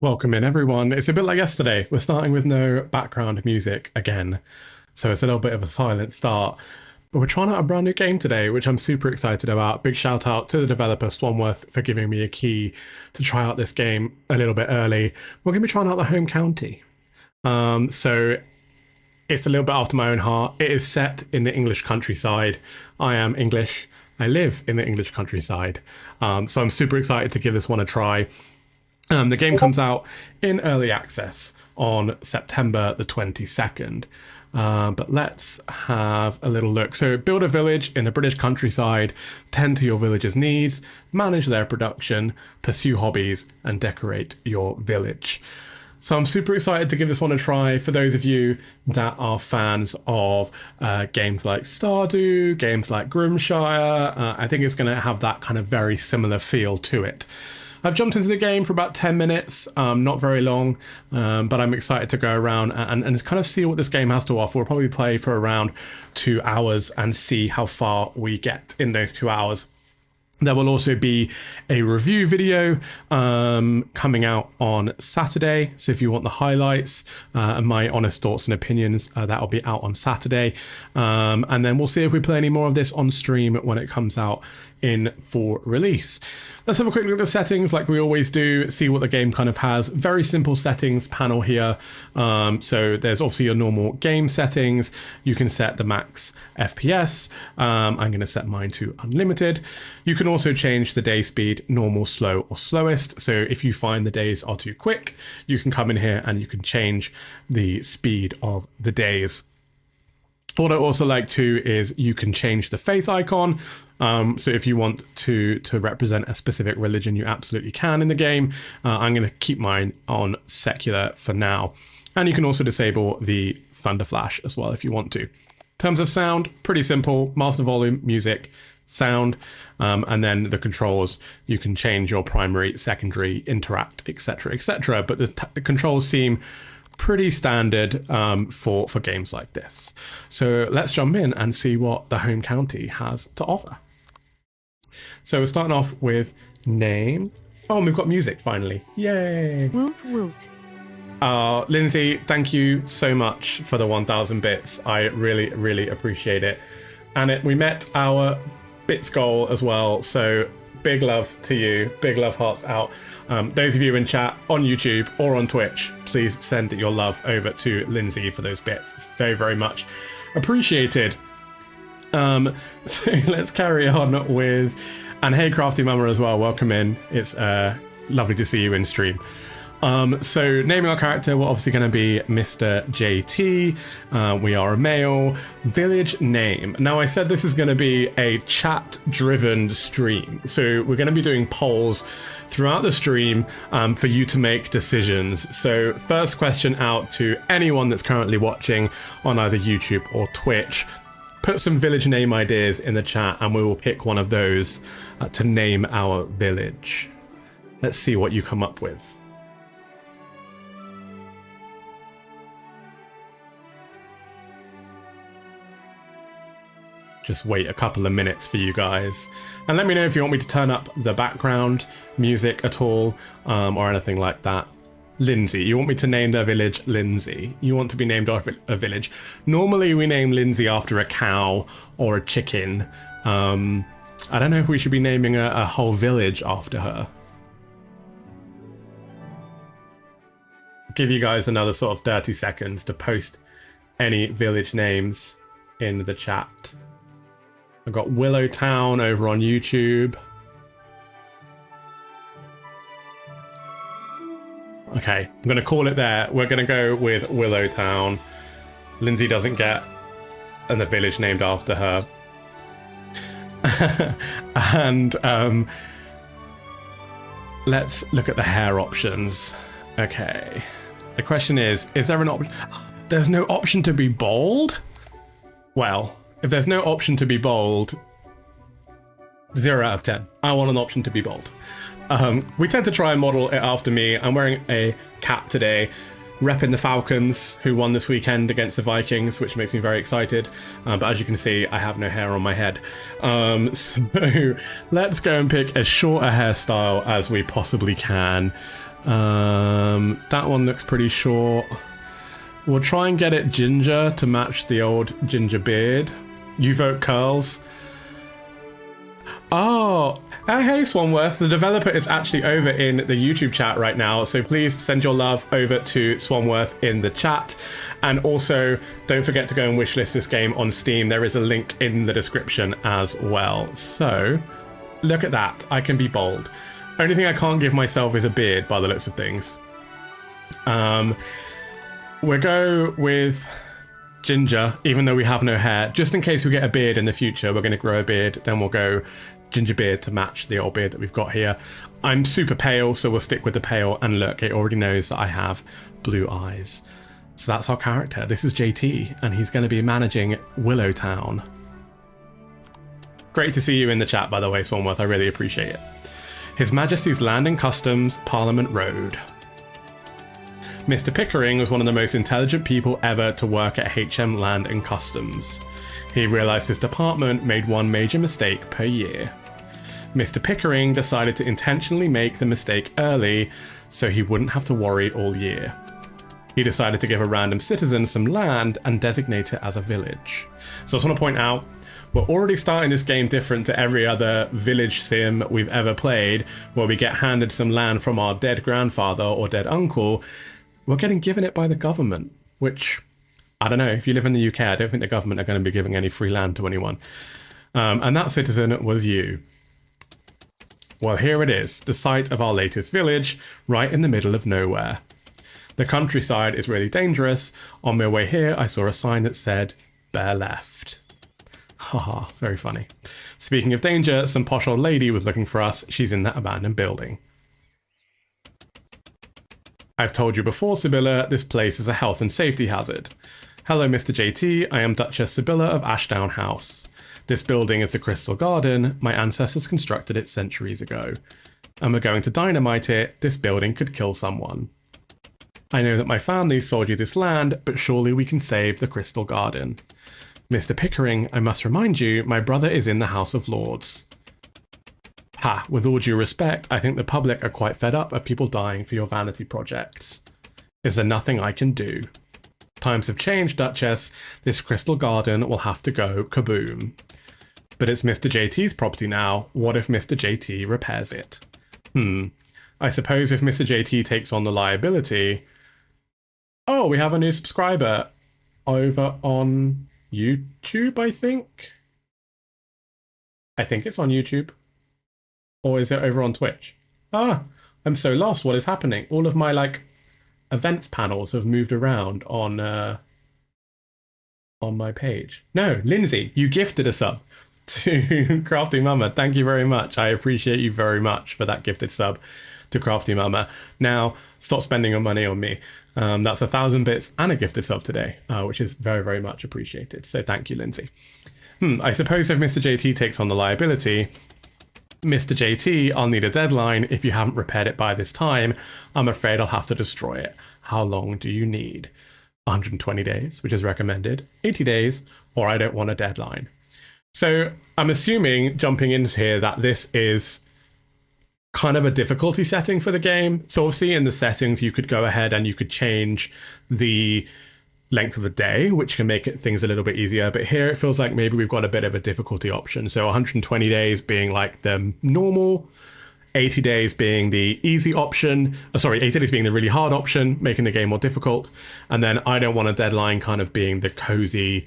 Welcome in, everyone. It's a bit like yesterday. We're starting with no background music again. So it's a little bit of a silent start. But we're trying out a brand new game today, which I'm super excited about. Big shout out to the developer, Swanworth, for giving me a key to try out this game a little bit early. We're going to be trying out the home county. So it's a little bit after my own heart. It is set in the English countryside. I am English. I live in the English countryside. So I'm super excited to give this one a try. The game comes out in early access on September the 22nd. But let's have a little look. So build a village in the British countryside, tend to your village's needs, manage their production, pursue hobbies, and decorate your village. So I'm super excited to give this one a try. For those of you that are fans of games like Stardew, games like Grimshire, I think it's going to have that kind of very similar feel to it. I've jumped into the game for about 10 minutes, not very long, but I'm excited to go around and kind of see what this game has to offer. We'll probably play for around 2 hours and see how far we get in those 2 hours. There will also be a review video coming out on Saturday. So if you want the highlights and my honest thoughts and opinions, that will be out on Saturday. And then we'll see if we play any more of this on stream when it comes out in full release. Let's have a quick look at the settings like we always do, see what the game kind of has. Very simple settings panel here. So there's obviously your normal game settings. You can set the max FPS. I'm going to set mine to unlimited. You can also change the day speed, normal, slow, or slowest. So if you find the days are too quick, you can come in here and you can change the speed of the days. What I also like too is you can change the faith icon. So if you want to represent a specific religion, you absolutely can in the game. I'm going to keep mine on secular for now. And you can also disable the thunder flash as well if you want to. In terms of sound, pretty simple. Master volume, music, sound, and then the controls. You can change your primary, secondary, interact, etc., etc. But the controls seem pretty standard for games like this. So let's jump in and see what the home county has to offer. So we're starting off with name. Oh, and we've got music finally. Yay! Woot woot. Lindsay, thank you so much for the 1,000 bits. I really, really appreciate it. And we met our bits goal as well. So big love to you. Big love hearts out. Those of you in chat on YouTube or on Twitch, please send your love over to Lindsay for those bits. It's very, very much appreciated. So let's carry on with, and hey Crafty Mama as well, welcome in. It's lovely to see you in stream. So naming our character, we're obviously going to be Mr. JT. We are a male. Village name. Now I said this is going to be a chat driven stream. So we're going to be doing polls throughout the stream for you to make decisions. So first question out to anyone that's currently watching on either YouTube or Twitch. Put some village name ideas in the chat and we will pick one of those to name our village. Let's see what you come up with. Just wait a couple of minutes for you guys. And let me know if you want me to turn up the background music at all or anything like that. Lindsay, you want me to name their village Lindsay? You want to be named after a village? Normally we name Lindsay after a cow or a chicken. I don't know if we should be naming a whole village after her. Give you guys another sort of 30 seconds to post any village names in the chat. I've got Willow Town over on YouTube. Okay, I'm going to call it there. We're going to go with Willow Town. Lindsay doesn't get a village named after her. And let's look at the hair options. Okay. The question is there an option? There's no option to be bold? Well, if there's no option to be bold, 0 out of 10. I want an option to be bold. We tend to try and model it after me. I'm wearing a cap today. repping the Falcons, who won this weekend against the Vikings, which makes me very excited. But as you can see, I have no hair on my head. So let's go and pick as short a hairstyle as we possibly can. That one looks pretty short. We'll try and get it ginger to match the old ginger beard. You vote curls. Oh, hey Swanworth, the developer is actually over in the YouTube chat right now, so please send your love over to Swanworth in the chat. And also, don't forget to go and wishlist this game on Steam. There is a link in the description as well. So, look at that. I can be bold. Only thing I can't give myself is a beard, by the looks of things. We'll go with ginger, even though we have no hair. Just in case we get a beard in the future, we're going to grow a beard, then we'll go ginger beard to match the old beard that we've got here. I'm super pale, so we'll stick with the pale, and look, it already knows that I have blue eyes. So that's our character. This is JT, and he's going to be managing Willowtown. Great to see you in the chat, by the way, Swanworth. I really appreciate it. His Majesty's Land and Customs, Parliament Road. Mr. Pickering was one of the most intelligent people ever to work at HM Land and Customs. He realised his department made one major mistake per year. Mr. Pickering decided to intentionally make the mistake early so he wouldn't have to worry all year. He decided to give a random citizen some land and designate it as a village. So I just want to point out, we're already starting this game different to every other village sim we've ever played, where we get handed some land from our dead grandfather or dead uncle. We're getting given it by the government, which, I don't know, if you live in the UK, I don't think the government are going to be giving any free land to anyone. And that citizen was you. Well, here it is, the site of our latest village, right in the middle of nowhere. The countryside is really dangerous. On my way here, I saw a sign that said, "Bear left." Haha, very funny. Speaking of danger, some posh old lady was looking for us. She's in that abandoned building. I've told you before, Sibylla, this place is a health and safety hazard. Hello, Mr. JT. I am Duchess Sibylla of Ashdown House. This building is the Crystal Garden. My ancestors constructed it centuries ago. And we're going to dynamite it. This building could kill someone. I know that my family sold you this land, but surely we can save the Crystal Garden. Mr. Pickering, I must remind you, my brother is in the House of Lords. Ha, with all due respect, I think the public are quite fed up of people dying for your vanity projects. Is there nothing I can do? Times have changed, Duchess. This Crystal Garden will have to go kaboom. But it's Mr. JT's property now. What if Mr. JT repairs it? I suppose if Mr. JT takes on the liability... Oh, we have a new subscriber over on YouTube, I think. I think it's on YouTube. Or is it over on Twitch? Ah, I'm so lost. What is happening? All of my, events panels have moved around on my page. No, Lindsay, you gifted a sub to Crafty Mama. Thank you very much. I appreciate you very much for that gifted sub to Crafty Mama. Now, stop spending your money on me. That's 1,000 bits and a gifted sub today, which is very, very much appreciated. So thank you, Lindsay. I suppose if Mr. JT takes on the liability... Mr. JT, I'll need a deadline. If you haven't repaired it by this time, I'm afraid I'll have to destroy it. How long do you need? 120 days, which is recommended, 80 days, or I don't want a deadline. So I'm assuming, jumping into here, that this is kind of a difficulty setting for the game. So obviously in the settings, you could go ahead and you could change the length of the day, which can make things a little bit easier. But here it feels like maybe we've got a bit of a difficulty option. So 120 days being like the normal, 80 days being the easy option. 80 days being the really hard option, making the game more difficult. And then I don't want a deadline kind of being the cozy,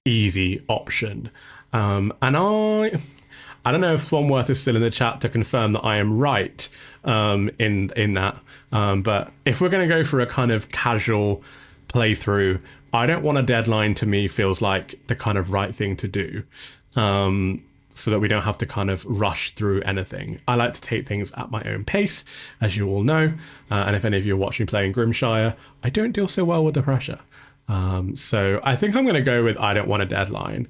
easy option. And I don't know if Swanworth is still in the chat to confirm that I am right in that. But if we're going to go for a kind of casual playthrough, I don't want a deadline. To me feels like the kind of right thing to do, so that we don't have to kind of rush through anything. I like to take things at my own pace, as you all know, and if any of you watch me playing Grimshire, I don't deal so well with the pressure. So I think I'm going to go with I don't want a deadline.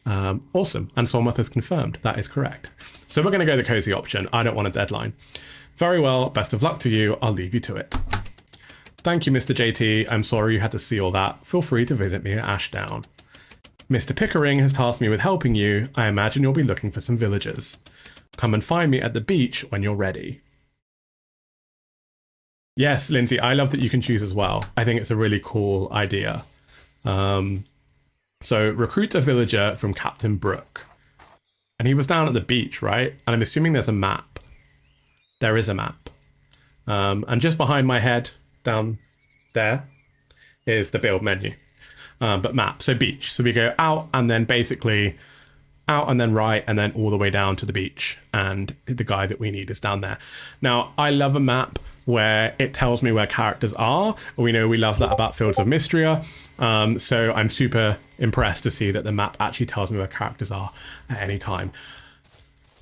Awesome, and Swanworth has confirmed that is correct. So we're going to go the cozy option. I don't want a deadline. Very well, best of luck to you. I'll leave you to it. Thank you, Mr. JT. I'm sorry you had to see all that. Feel free to visit me at Ashdown. Mr. Pickering has tasked me with helping you. I imagine you'll be looking for some villagers. Come and find me at the beach when you're ready. Yes, Lindsay, I love that you can choose as well. I think it's a really cool idea. So recruit a villager from Captain Brooke. And he was down at the beach, right? And I'm assuming there's a map. There is a map. And just behind my head, down there, is the build menu. But map, so beach. So we go out and then basically out and then right and then all the way down to the beach. And the guy that we need is down there. Now, I love a map where it tells me where characters are. We know we love that about Fields of Mystria. So I'm super impressed to see that the map actually tells me where characters are at any time.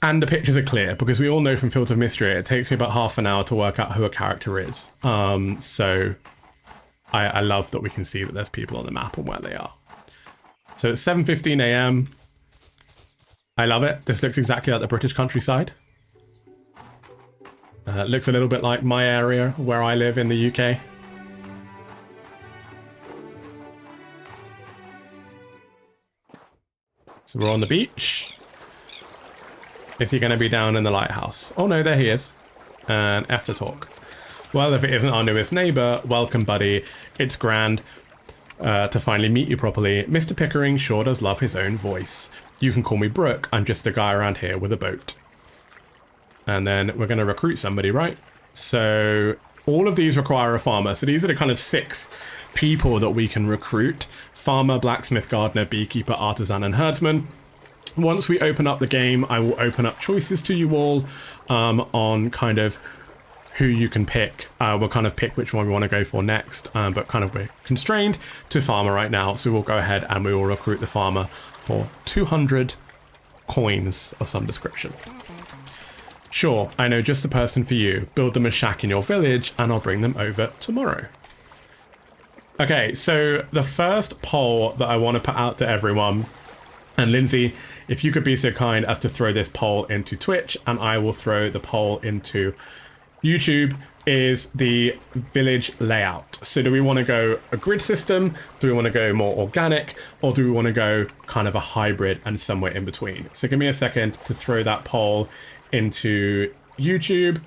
And the pictures are clear, because we all know from Fields of Mystria, it takes me about half an hour to work out who a character is. So I love that we can see that there's people on the map and where they are. So it's 7:15 a.m. I love it. This looks exactly like the British countryside. Looks a little bit like my area where I live in the UK. So we're on the beach. Is he going to be down in the lighthouse? Oh no, there he is. And F to talk. Well, if it isn't our newest neighbor, welcome, buddy. It's grand to finally meet you properly. Mr. Pickering sure does love his own voice. You can call me Brooke. I'm just a guy around here with a boat. And then we're going to recruit somebody, right? So all of these require a farmer. So these are the kind of 6 people that we can recruit. Farmer, blacksmith, gardener, beekeeper, artisan, and herdsman. Once we open up the game, I will open up choices to you all on kind of who you can pick. We'll kind of pick which one we want to go for next, but kind of we're constrained to farmer right now. So we'll go ahead and we will recruit the farmer for 200 coins of some description. Sure, I know just the person for you. Build them a shack in your village and I'll bring them over tomorrow. Okay, so the first poll that I want to put out to everyone, and Lindsay, if you could be so kind as to throw this poll into Twitch, and I will throw the poll into YouTube, is the village layout. So do we want to go a grid system? Do we want to go more organic? Or do we want to go kind of a hybrid and somewhere in between? So give me a second to throw that poll into YouTube.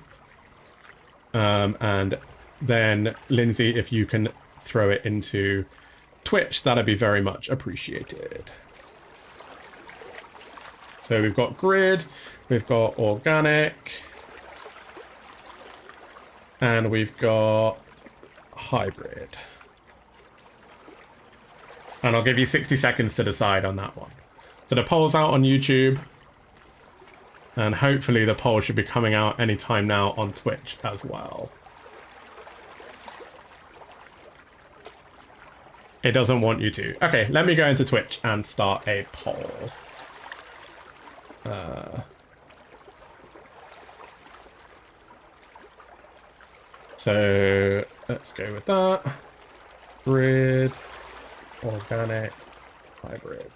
And then Lindsay, if you can throw it into Twitch, that'd be very much appreciated. So we've got grid, we've got organic, and we've got hybrid. And I'll give you 60 seconds to decide on that one. So the poll's out on YouTube. And hopefully the poll should be coming out anytime now on Twitch as well. It doesn't want you to. Okay, let me go into Twitch and start a poll. So let's go with that. Grid, organic, hybrid.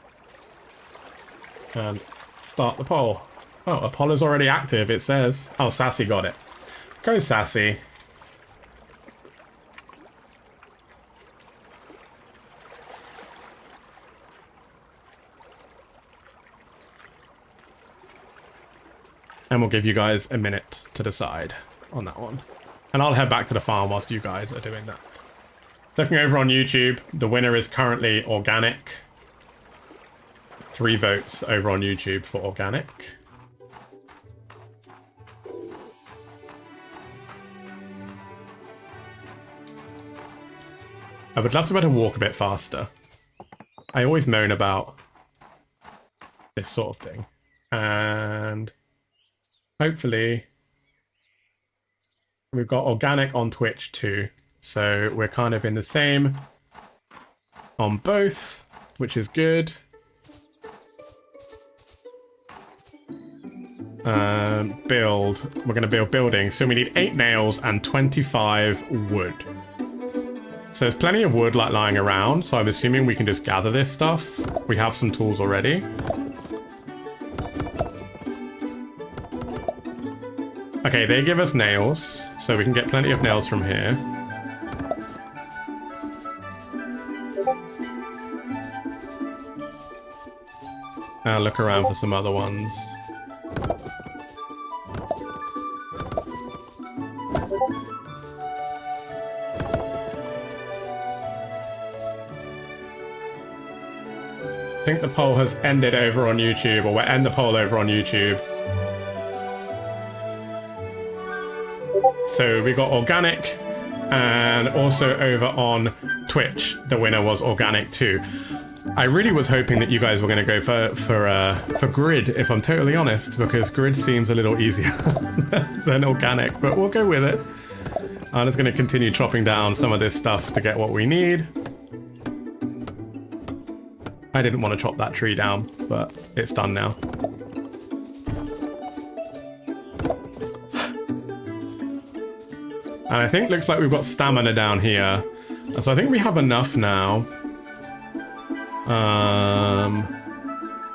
And start the poll. Oh, a poll is already active, it says. Oh, Sassy got it. Go, Sassy. And we'll give you guys a minute to decide on that one. And I'll head back to the farm whilst you guys are doing that. Looking over on YouTube, the winner is currently organic. 3 votes over on YouTube for organic. I would love to be able to walk a bit faster. I always moan about this sort of thing. And hopefully we've got organic on Twitch too. So we're kind of in the same on both, which is good. Build. We're going to build buildings. So we need 8 nails and 25 wood. So there's plenty of wood like lying around, so I'm assuming we can just gather this stuff. We have some tools already. Okay, they give us nails, so we can get plenty of nails from here. and look around for some other ones. I think the poll has ended over on YouTube, or we'll end the poll over on YouTube. So we got organic, and also over on Twitch, the winner was organic too. I really was hoping that you guys were going to go for grid, if I'm totally honest, because grid seems a little easier than organic, but we'll go with it. I'm just going to continue chopping down some of this stuff to get what we need. I didn't want to chop that tree down, but it's done now. And I think looks like we've got stamina down here. So I think we have enough now.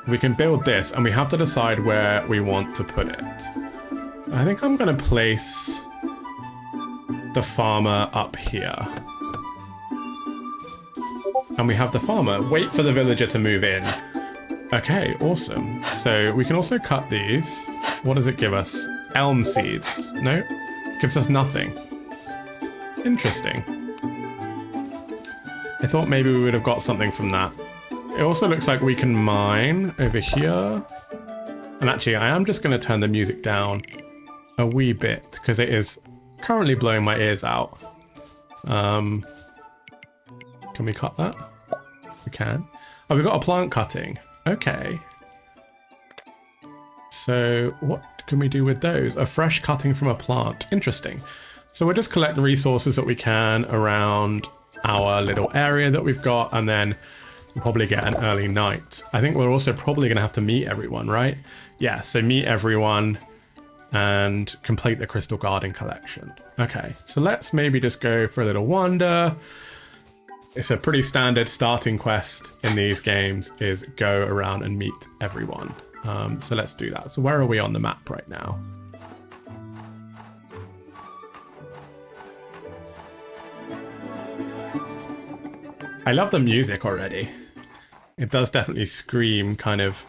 We can build this, and we have to decide where we want to put it. I think I'm going to place the farmer up here. And we have the farmer. Wait for the villager to move in. Okay, awesome. So we can also cut these. What does it give us? Elm seeds. No? Gives us nothing. Interesting. I thought maybe we would have got something from that. It also looks like we can mine over here. And actually, I am just going to turn the music down a wee bit because it is currently blowing my ears out. Can we cut that? We can. Oh, we've got a plant cutting. Okay. So what can we do with those? A fresh cutting from a plant. Interesting. So we'll just collect the resources that we can around our little area that we've got, and then we'll probably get an early night. I think we're also probably going to have to meet everyone, right? Yeah, so meet everyone and complete the Crystal Garden collection. Okay, so let's maybe just go for a little wander. It's a pretty standard starting quest in these games, is go around and meet everyone. So let's do that. So where are we on the map right now? I love the music already. It does definitely scream kind of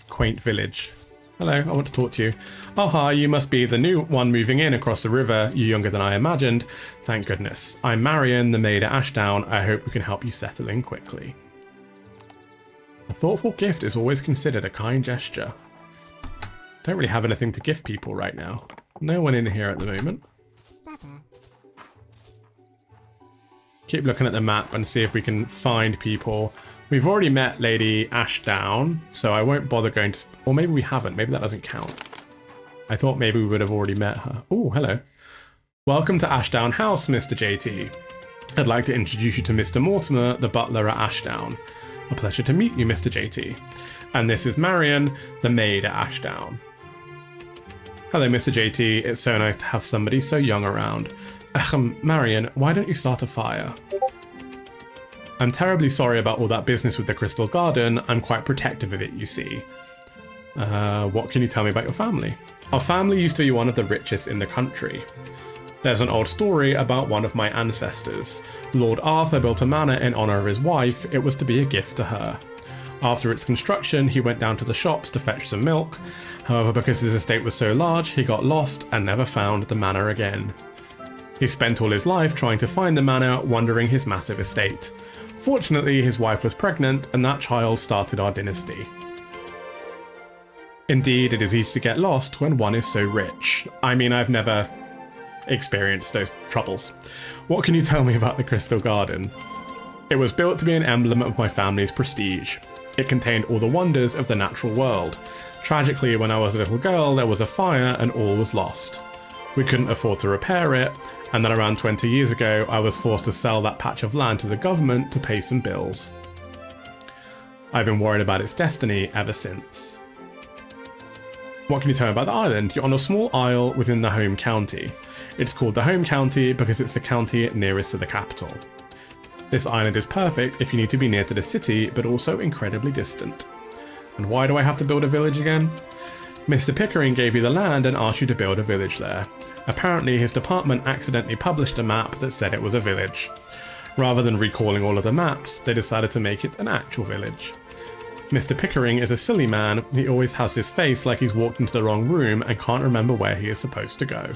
quaint village. Hello, I want to talk to you. Aha, you must be the new one moving in across the river. You're younger than I imagined. Thank goodness. I'm Marion, the maid at Ashdown. I hope we can help you settle in quickly. A thoughtful gift is always considered a kind gesture. Don't really have anything to gift people right now. No one in here at the moment. Keep looking at the map and see if we can find people. We've already met Lady Ashdown, so I won't bother going to... Or maybe we haven't. Maybe that doesn't count. I thought maybe we would have already met her. Oh, hello. Welcome to Ashdown House, Mr. JT. I'd like to introduce you to Mr. Mortimer, the butler at Ashdown. A pleasure to meet you, Mr. JT. And this is Marion, the maid at Ashdown. Hello, Mr. JT. It's so nice to have somebody so young around. Marion, why don't you start a fire? I'm terribly sorry about all that business with the Crystal Garden. I'm quite protective of it, you see. What can you tell me about your family? Our family used to be one of the richest in the country. There's an old story about one of my ancestors. Lord Arthur built a manor in honour of his wife. It was to be a gift to her. After its construction, he went down to the shops to fetch some milk. However, because his estate was so large, he got lost and never found the manor again. He spent all his life trying to find the manor, wandering his massive estate. Fortunately, his wife was pregnant, and that child started our dynasty. Indeed, it is easy to get lost when one is so rich. I mean, I've never experienced those troubles. What can you tell me about the Crystal Garden? It was built to be an emblem of my family's prestige. It contained all the wonders of the natural world. Tragically, when I was a little girl, there was a fire and all was lost. We couldn't afford to repair it, and then around 20 years ago, I was forced to sell that patch of land to the government to pay some bills. I've been worried about its destiny ever since. What can you tell me about the island? You're on a small isle within the home county. It's called the home county because it's the county nearest to the capital. This island is perfect if you need to be near to the city, but also incredibly distant. And why do I have to build a village again? Mr. Pickering gave you the land and asked you to build a village there. Apparently, his department accidentally published a map that said it was a village. Rather than recalling all of the maps, they decided to make it an actual village. Mr. Pickering is a silly man. He always has this face like he's walked into the wrong room and can't remember where he is supposed to go.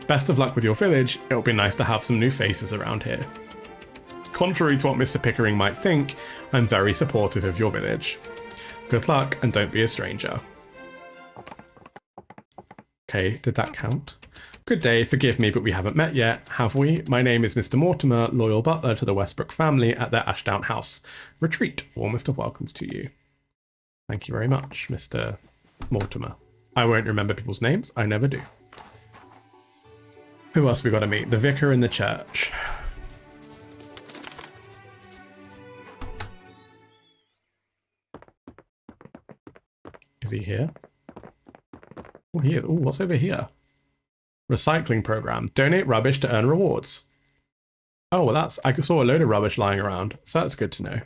Best of luck with your village. It'll be nice to have some new faces around here. Contrary to what Mr. Pickering might think, I'm very supportive of your village. Good luck and don't be a stranger. Okay, did that count? Good day, forgive me, but we haven't met yet, have we? My name is Mr. Mortimer, loyal butler to the Westbrook family at their Ashdown house. Retreat, warmest of welcomes to you. Thank you very much, Mr. Mortimer. I won't remember people's names, I never do. Who else have we got to meet? The vicar in the church. Is he here? Oh, here. Oh, what's over here? Recycling program. Donate rubbish to earn rewards. Oh, well, I saw a load of rubbish lying around, so that's good to know.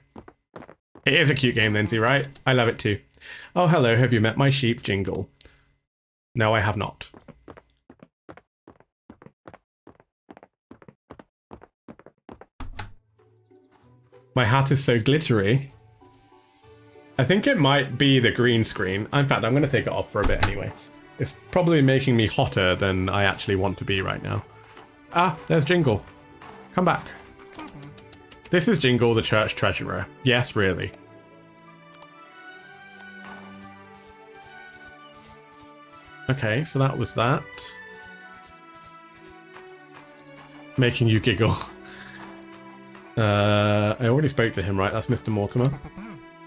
It is a cute game, Lindsay, right? I love it too. Oh, hello. Have you met my sheep, Jingle? No, I have not. My hat is so glittery. I think it might be the green screen. In fact, I'm going to take it off for a bit anyway. It's probably making me hotter than I actually want to be right now. Ah, there's Jingle. Come back. This is Jingle, the church treasurer. Yes, really. Okay, so that was that. Making you giggle. I already spoke to him, right? That's Mr. Mortimer.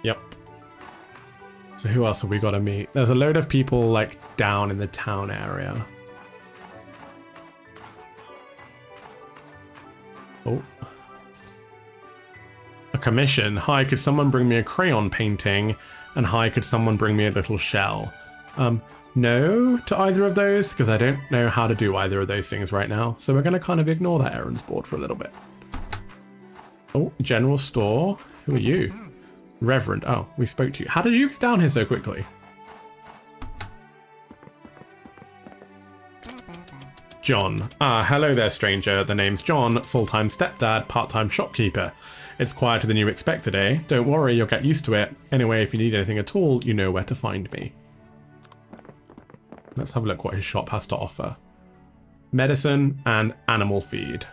Yep. So who else have we got to meet? There's a load of people like down in the town area. Oh. A commission. Hi, could someone bring me a crayon painting? And hi, could someone bring me a little shell? No to either of those, because I don't know how to do either of those things right now. So we're going to kind of ignore that errands board for a little bit. Oh, general store. Who are you? Reverend. Oh, we spoke to you. How did you get down here so quickly? John. Ah, hello there, stranger. The name's John, full-time stepdad, part-time shopkeeper. It's quieter than you expected, eh? Don't worry, you'll get used to it. Anyway, if you need anything at all, you know where to find me. Let's have a look what his shop has to offer. Medicine and animal feed.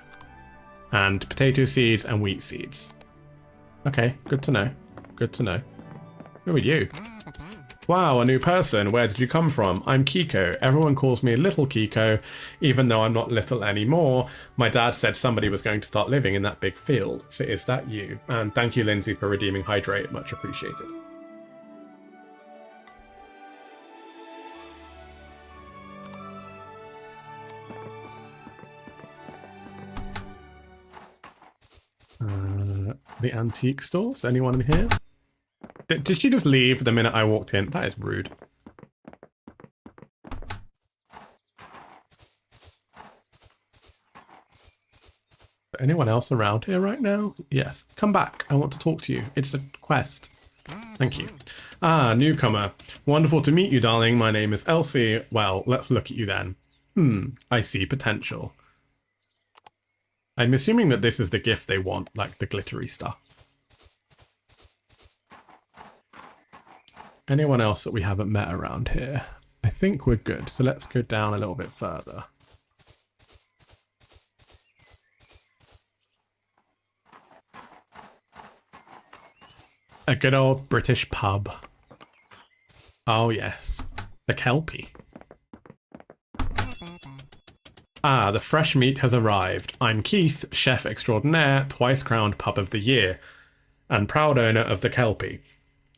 And potato seeds and wheat seeds. Okay, good to know. Good to know. Who are you? Wow, a new person. Where did you come from? I'm Kiko. Everyone calls me Little Kiko, even though I'm not little anymore. My dad said somebody was going to start living in that big field. So is that you? And thank you, Lindsay, for redeeming Hydrate. Much appreciated. The antique stores? Anyone in here? Did she just leave the minute I walked in? That is rude. Anyone else around here right now? Yes. Come back. I want to talk to you. It's a quest. Thank you. Ah, newcomer. Wonderful to meet you, darling. My name is Elsie. Well, let's look at you then. I see potential. I'm assuming that this is the gift they want, like the glittery stuff. Anyone else that we haven't met around here? I think we're good, so let's go down a little bit further. A good old British pub. Oh yes, the Kelpie. Ah, the fresh meat has arrived. I'm Keith, chef extraordinaire, twice crowned pub of the year, and proud owner of the Kelpie.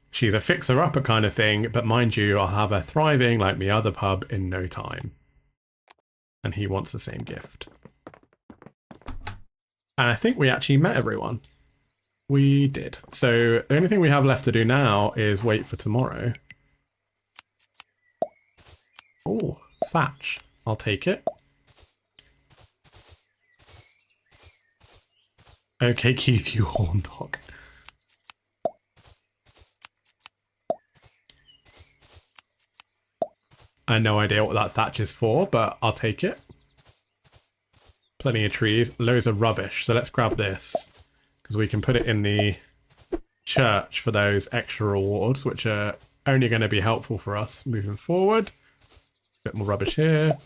She's a fixer-upper kind of thing, but mind you, I'll have her thriving like me other pub in no time. And he wants the same gift. And I think we actually met everyone. We did. So the only thing we have left to do now is wait for tomorrow. Oh, thatch. I'll take it. Okay, Keith, you horn dog. I have no idea what that thatch is for, but I'll take it. Plenty of trees, loads of rubbish. So let's grab this, because we can put it in the church for those extra rewards, which are only going to be helpful for us moving forward. Bit more rubbish here.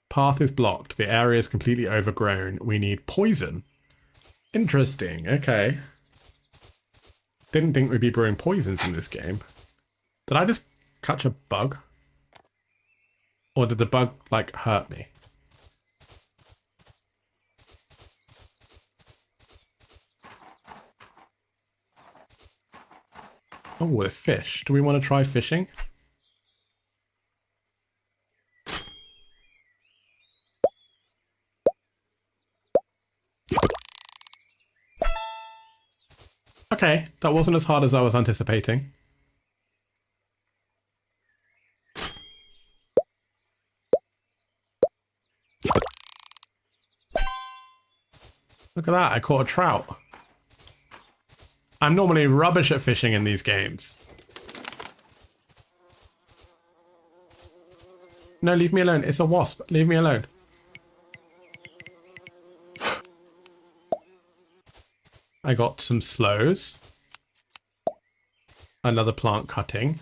Path is blocked. The area is completely overgrown. We need poison. Interesting. Okay. Didn't think we'd be brewing poisons in this game. Did I just catch a bug? Or did the bug, like, hurt me? Oh, there's fish. Do we want to try fishing? Okay, that wasn't as hard as I was anticipating. Look at that, I caught a trout. I'm normally rubbish at fishing in these games. No, leave me alone. It's a wasp. Leave me alone. I got some slows. Another plant cutting.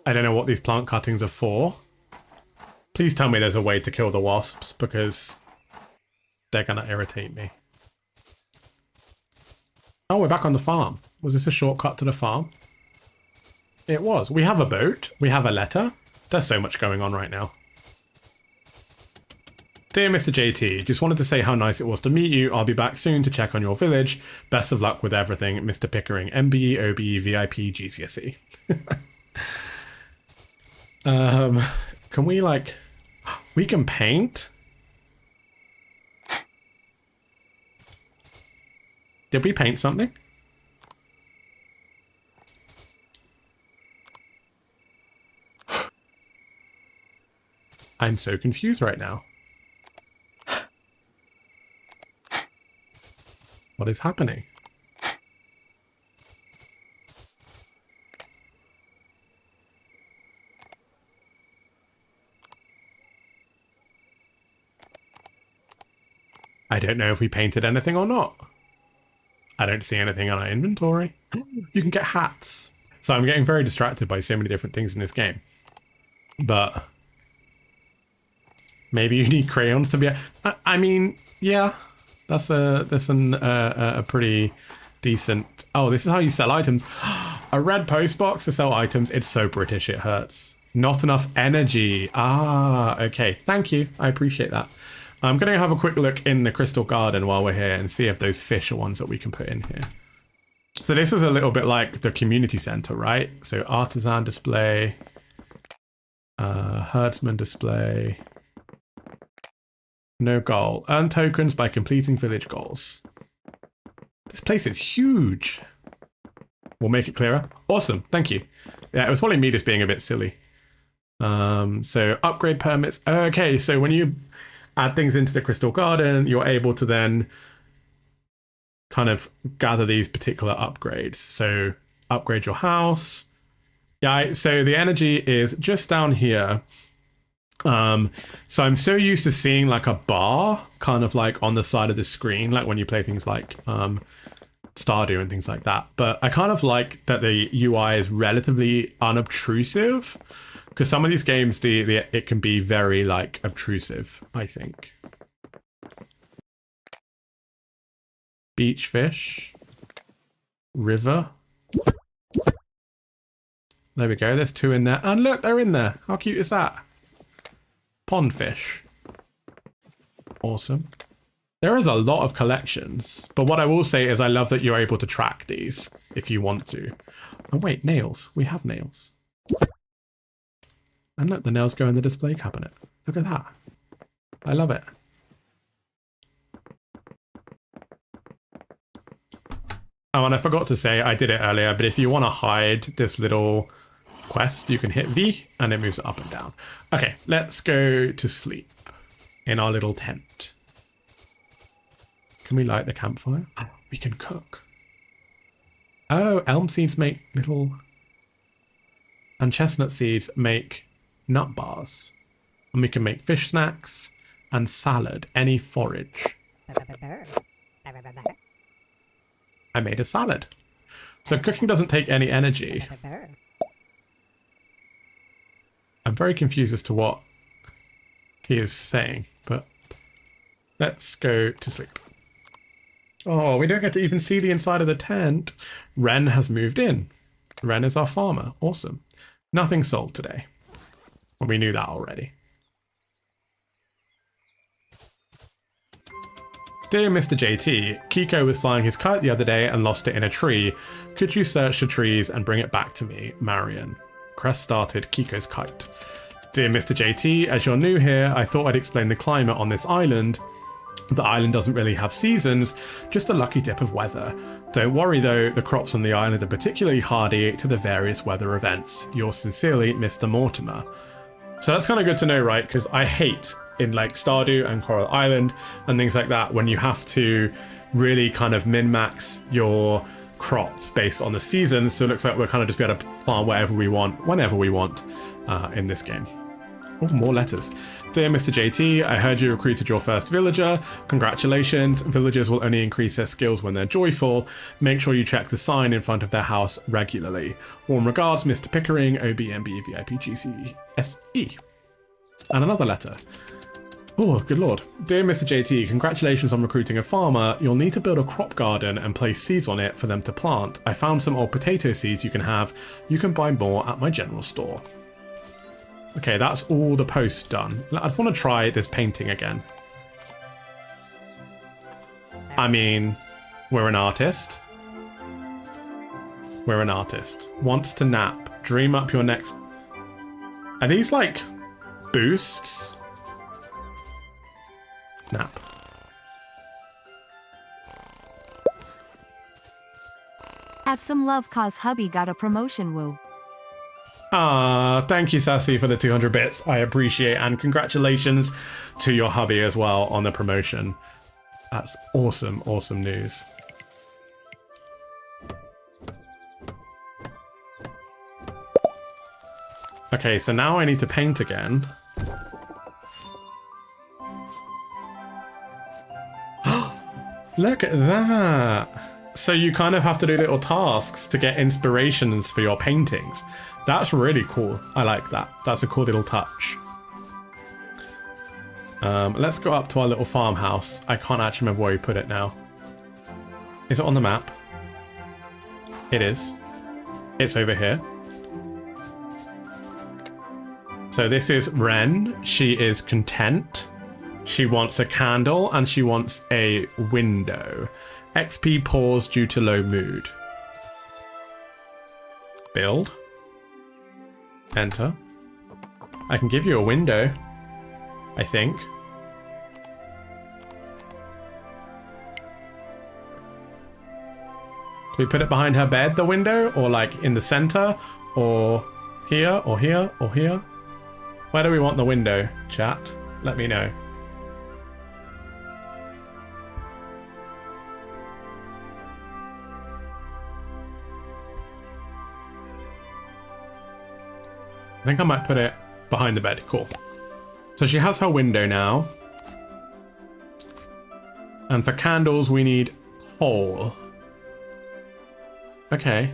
I don't know what these plant cuttings are for. Please tell me there's a way to kill the wasps, because they're going to irritate me. Oh, we're back on the farm. Was this a shortcut to the farm? It was. We have a boat. We have a letter. There's so much going on right now. Dear Mr. JT, just wanted to say how nice it was to meet you. I'll be back soon to check on your village. Best of luck with everything, Mr. Pickering, MBE, OBE, VIP, GCSE. Can we, like... We can paint? Did we paint something? I'm so confused right now. What is happening? I don't know if we painted anything or not. I don't see anything on our inventory. You can get hats. So I'm getting very distracted by so many different things in this game. But maybe you need crayons to be... I mean, yeah. That's a pretty decent... Oh, this is how you sell items. A red post box to sell items. It's so British, it hurts. Not enough energy. Ah, okay. Thank you. I appreciate that. I'm going to have a quick look in the Crystal Garden while we're here and see if those fish are ones that we can put in here. So this is a little bit like the community center, right? So artisan display, herdsman display. No goal. Earn tokens by completing village goals. This place is huge. We'll make it clearer. Awesome. Thank you. Yeah, it was probably me just being a bit silly. So upgrade permits. Okay, so when you add things into the Crystal Garden, you're able to then kind of gather these particular upgrades. So upgrade your house. Yeah, so the energy is just down here. So I'm so used to seeing like a bar kind of like on the side of the screen, like when you play things like Stardew and things like that. But I kind of like that the UI is relatively unobtrusive, because some of these games, it can be very like obtrusive, I think. Beach fish. River. There we go. There's two in there. And look, they're in there. How cute is that? Pond fish. Awesome. There is a lot of collections, but what I will say is I love that you're able to track these if you want to. Oh wait, nails. We have nails. And look, the nails go in the display cabinet. Look at that. I love it. Oh, and I forgot to say, I did it earlier, but if you want to hide this little quest, you can hit V and it moves it up and down. Okay, let's go to sleep in our little tent. Can we light the campfire? Oh, we can cook. Oh, elm seeds make little... And chestnut seeds make nut bars. And we can make fish snacks and salad, any forage. I made a salad. So cooking doesn't take any energy. I'm very confused as to what he is saying, but let's go to sleep. Oh, we don't get to even see the inside of the tent. Ren has moved in. Ren is our farmer. Awesome. Nothing sold today. Well, we knew that already. Dear Mr. JT, Kiko was flying his kite the other day and lost it in a tree. Could you search the trees and bring it back to me, Marion? Crest started Kiko's kite. Dear Mr. JT, as you're new here, I thought I'd explain the climate on this island. The island doesn't really have seasons, just a lucky dip of weather. Don't worry though, the crops on the island are particularly hardy to the various weather events. Yours sincerely, Mr. Mortimer. So that's kind of good to know, right? Because I hate in like Stardew and Coral Island and things like that when you have to really kind of min-max your crops based on the seasons. So it looks like we're kind of just be able to plant whatever we want, whenever we want in this game. Oh, more letters. Dear Mr. JT, I heard you recruited your first villager. Congratulations. Villagers will only increase their skills when they're joyful. Make sure you check the sign in front of their house regularly. Warm regards, Mr. Pickering, OBMB VIPGCSE. And another letter. Oh, good lord. Dear Mr. JT, congratulations on recruiting a farmer. You'll need to build a crop garden and place seeds on it for them to plant. I found some old potato seeds you can have. You can buy more at my general store. Okay, that's all the posts done. I just want to try this painting again. I mean, we're an artist. We're an artist. Wants to nap. Dream up your next... Are these like boosts? Nap. Have some love cause hubby got a promotion, woo. Ah, thank you, Sassy, for the 200 bits. I appreciate, and congratulations to your hubby as well on the promotion. That's awesome, awesome news. Okay, so now I need to paint again. Look at that! So you kind of have to do little tasks to get inspirations for your paintings. That's really cool. I like that. That's a cool little touch. Let's go up to our little farmhouse. I can't actually remember where we put it now. Is it on the map? It is. It's over here. So this is Ren. She is content. She wants a candle and she wants a window. XP pause due to low mood. Build. Enter. I can give you a window, I think. Do we put it behind her bed, the window? Or like in the center? Or here? Or here? Or here? Where do we want the window, chat? Let me know. I think I might put it behind the bed. Cool. So she has her window now. And for candles, we need coal. Okay.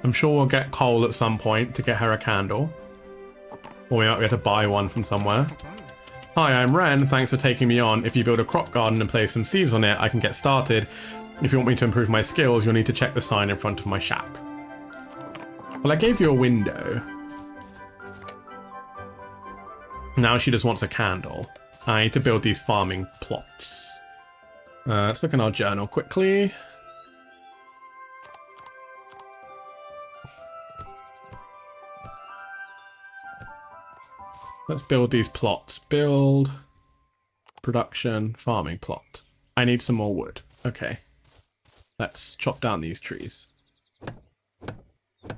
I'm sure we'll get coal at some point to get her a candle. Or we might be able to buy one from somewhere. Hi, I'm Ren. Thanks for taking me on. If you build a crop garden and place some seeds on it, I can get started. If you want me to improve my skills, you'll need to check the sign in front of my shack. Well, I gave you a window. Now she just wants a candle. I need to build these farming plots. Let's look in our journal quickly. Let's build these plots. Build, production, farming plot. I need some more wood. Okay. Let's chop down these trees.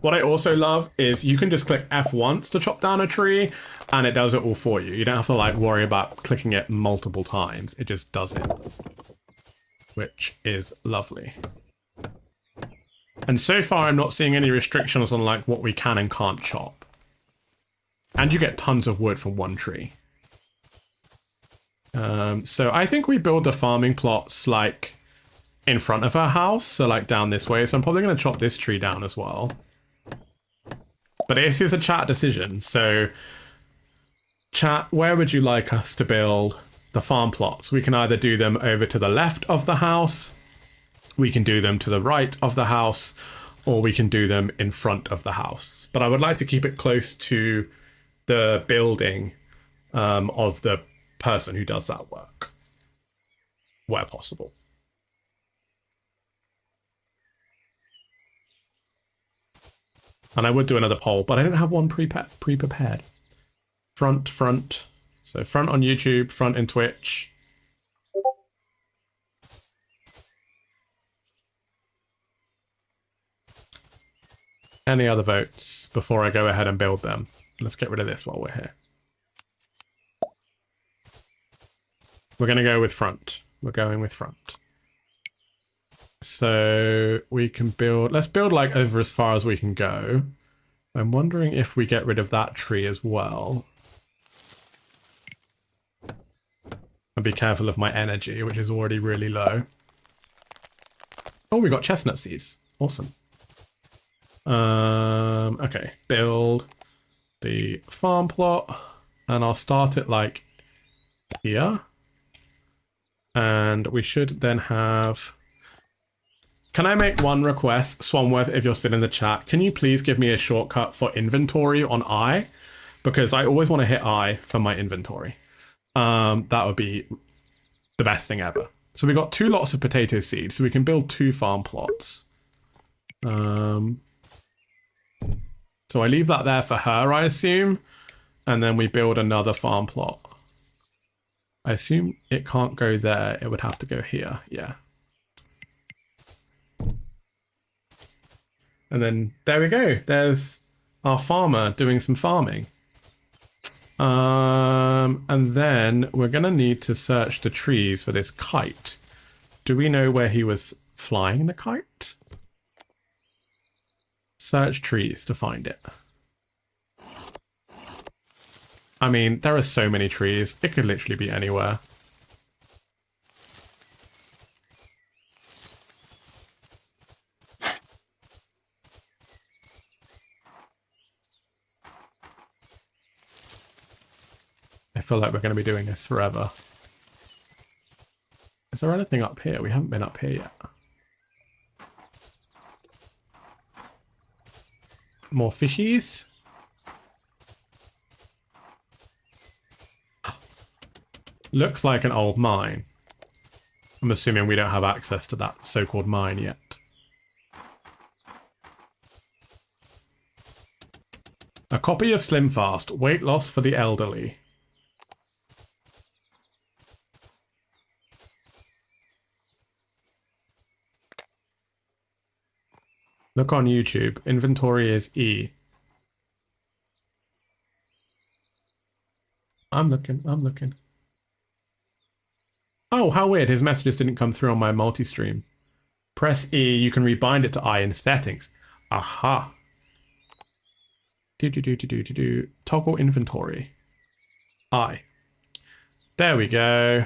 What I also love is you can just click F once to chop down a tree and it does it all for you. You don't have to like worry about clicking it multiple times. It just does it, which is lovely. And so far I'm not seeing any restrictions on like what we can and can't chop. And you get tons of wood from one tree. So I think we build the farming plots like in front of our house, so like down this way. So I'm probably going to chop this tree down as well. But this is a chat decision. So chat, where would you like us to build the farm plots? We can either do them over to the left of the house, we can do them to the right of the house, or we can do them in front of the house. But I would like to keep it close to the building of the person who does that work, where possible. And I would do another poll, but I don't have one pre-prepared. Front. So front on YouTube, front in Twitch. Any other votes before I go ahead and build them? Let's get rid of this while we're here. We're going to go with front. We're going with front. So we can build, let's build like over as far as we can go. I'm wondering if we get rid of that tree as well. And be careful of my energy, which is already really low. Oh, we got chestnut seeds. Awesome. Okay, build the farm plot, and I'll start it like here. And we should then have... Can I make one request? Swanworth, if you're still in the chat, can you please give me a shortcut for inventory on I? Because I always want to hit I for my inventory. That would be the best thing ever. So we got 2 lots of potato seeds, so we can build 2 farm plots. So I leave that there for her, I assume, and then we build another farm plot. I assume it can't go there, it would have to go here, yeah. And then there we go, there's our farmer doing some farming. And then we're going to need to search the trees for this kite. Do we know where he was flying the kite? Search trees to find it. I mean, there are so many trees. It could literally be anywhere. I feel like we're going to be doing this forever. Is there anything up here? We haven't been up here yet. More fishies. Looks like an old mine. I'm assuming we don't have access to that so-called mine yet. A copy of Slim Fast, weight loss for the elderly. Look on YouTube. Inventory is E. I'm looking. Oh, how weird. His messages didn't come through on my multi-stream. Press E. You can rebind it to I in settings. Aha. Toggle inventory. I. There we go.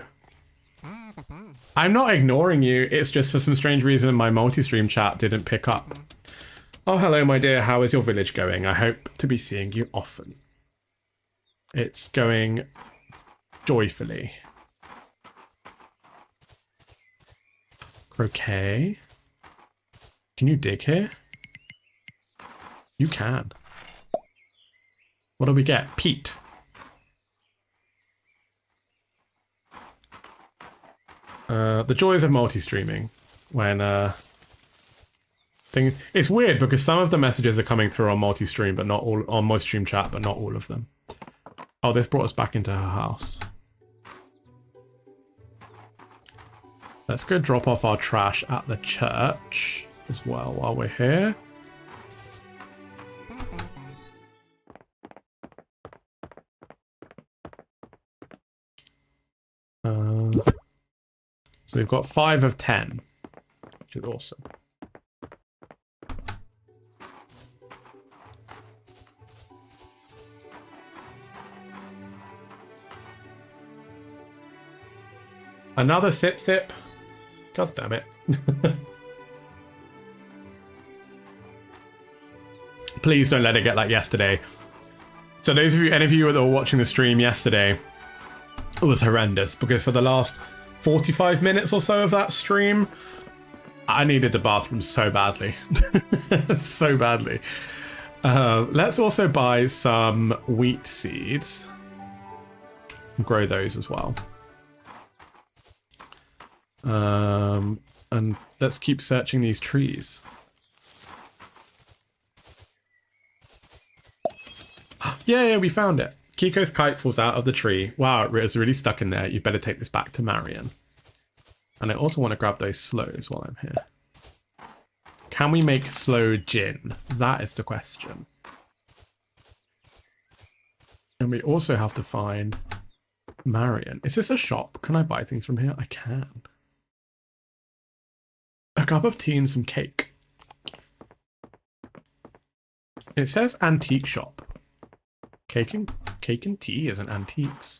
I'm not ignoring you. It's just for some strange reason my multi-stream chat didn't pick up. Oh, hello, my dear. How is your village going? I hope to be seeing you often. It's going joyfully. Croquet. Can you dig here? You can. What do we get? Peat. The joys of multi-streaming. When, it's weird because some of the messages are coming through on multi-stream, but not all, on multi-stream chat, but not all of them. Oh, this brought us back into her house. Let's go drop off our trash at the church as well while we're here. So we've got 5 of 10, which is awesome. Another sip sip. God damn it. Please don't let it get like yesterday. So those of you, any of you that were watching the stream yesterday, it was horrendous because for the last 45 minutes or so of that stream, I needed the bathroom so badly. So badly. Let's also buy some wheat seeds. Grow those as well. And let's keep searching these trees. Yeah, we found it. Kiko's kite falls out of the tree. Wow, it was really stuck in there. You better take this back to Marion. And I also want to grab those slows while I'm here. Can we make slow gin? That is the question. And we also have to find Marion. Is this a shop? Can I buy things from here? I can. A cup of tea and some cake. It says antique shop. Cake and tea isn't antiques.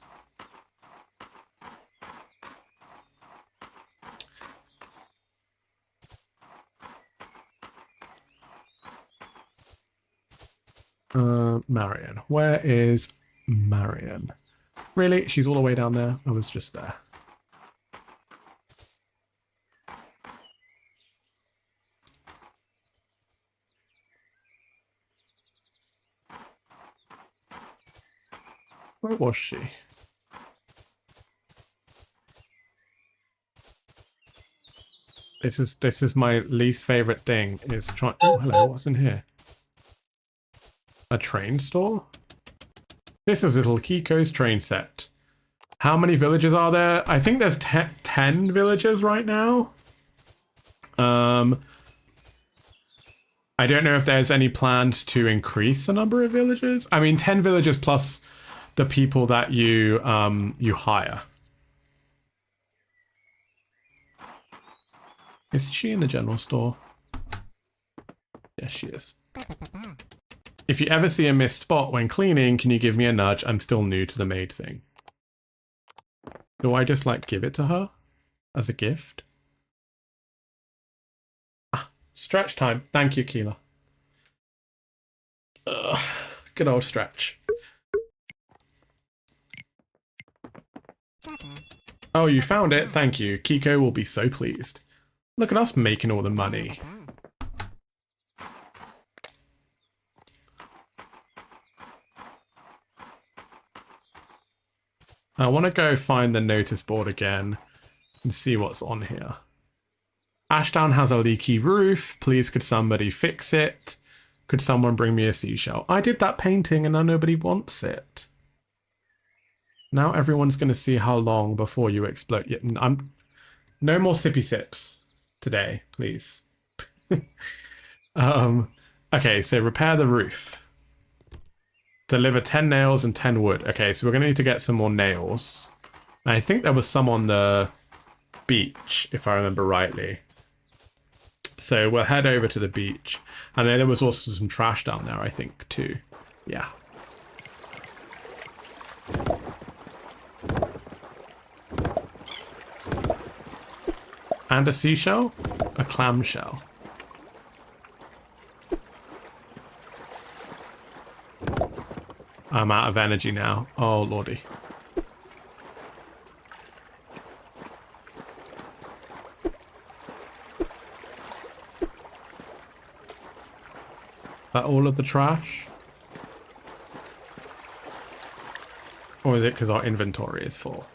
Marion. Where is Marion? Really? She's all the way down there? I was just there. Where was she? This is my least favorite thing is trying. Oh, hello, what's in here? A train store? This is little Kiko's train set. How many villages are there? I think there's 10 villages right now. I don't know if there's any plans to increase the number of villages. I mean, 10 villages plus the people that you hire. Is she in the general store? Yes, she is. If you ever see a missed spot when cleaning, can you give me a nudge? I'm still new to the maid thing. Do I just like give it to her as a gift? Ah, stretch time. Thank you, Keela. Ugh, good old stretch. Oh, you found it. Thank you. Kiko will be so pleased. Look at us making all the money. I want to go find the notice board again and see what's on here. Ashdown has a leaky roof. Please could somebody fix it? Could someone bring me a seashell? I did that painting and now nobody wants it. Now everyone's going to see how long before you explode. Yeah, no more sippy sips today, please. Okay, so repair the roof. Deliver 10 nails and 10 wood. Okay, so we're going to need to get some more nails. I think there was some on the beach, if I remember rightly. So we'll head over to the beach. And then there was also some trash down there, I think, too. Yeah. And a seashell? A clamshell. I'm out of energy now. Oh, lordy. Is that all of the trash? Or is it because our inventory is full?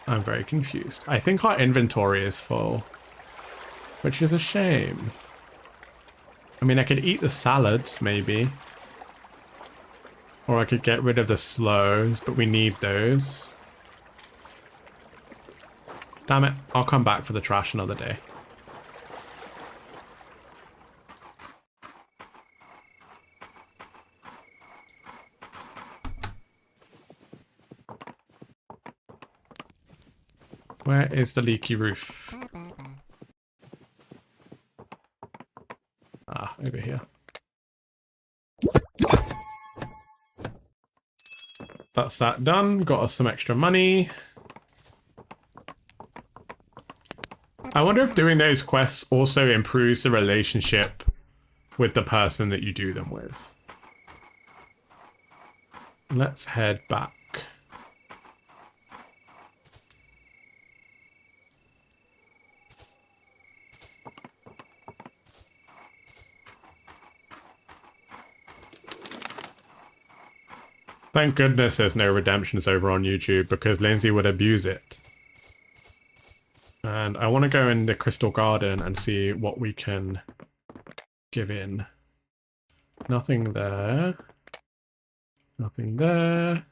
I'm very confused. I think our inventory is full, which is a shame. I mean, I could eat the salads, maybe. Or I could get rid of the slows, but we need those. Damn it. I'll come back for the trash another day. Where is the leaky roof? Ah, over here. That's that done. Got us some extra money. I wonder if doing those quests also improves the relationship with the person that you do them with. Let's head back. Thank goodness there's no redemptions over on YouTube, because Lindsay would abuse it. And I want to go in the Crystal Garden and see what we can give in. Nothing there. Nothing there.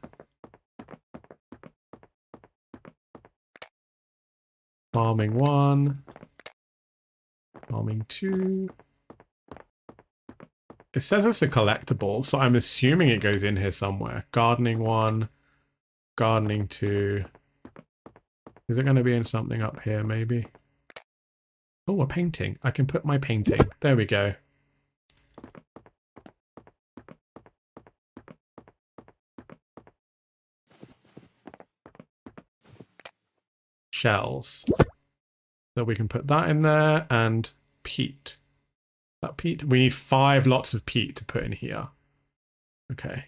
Farming 1. Farming 2. It says it's a collectible, so I'm assuming it goes in here somewhere. Gardening 1. Gardening 2. Is it going to be in something up here, maybe? Oh, a painting. I can put my painting. There we go. Shells. So we can put that in there, and peat. That peat? We need 5 lots of peat to put in here. Okay.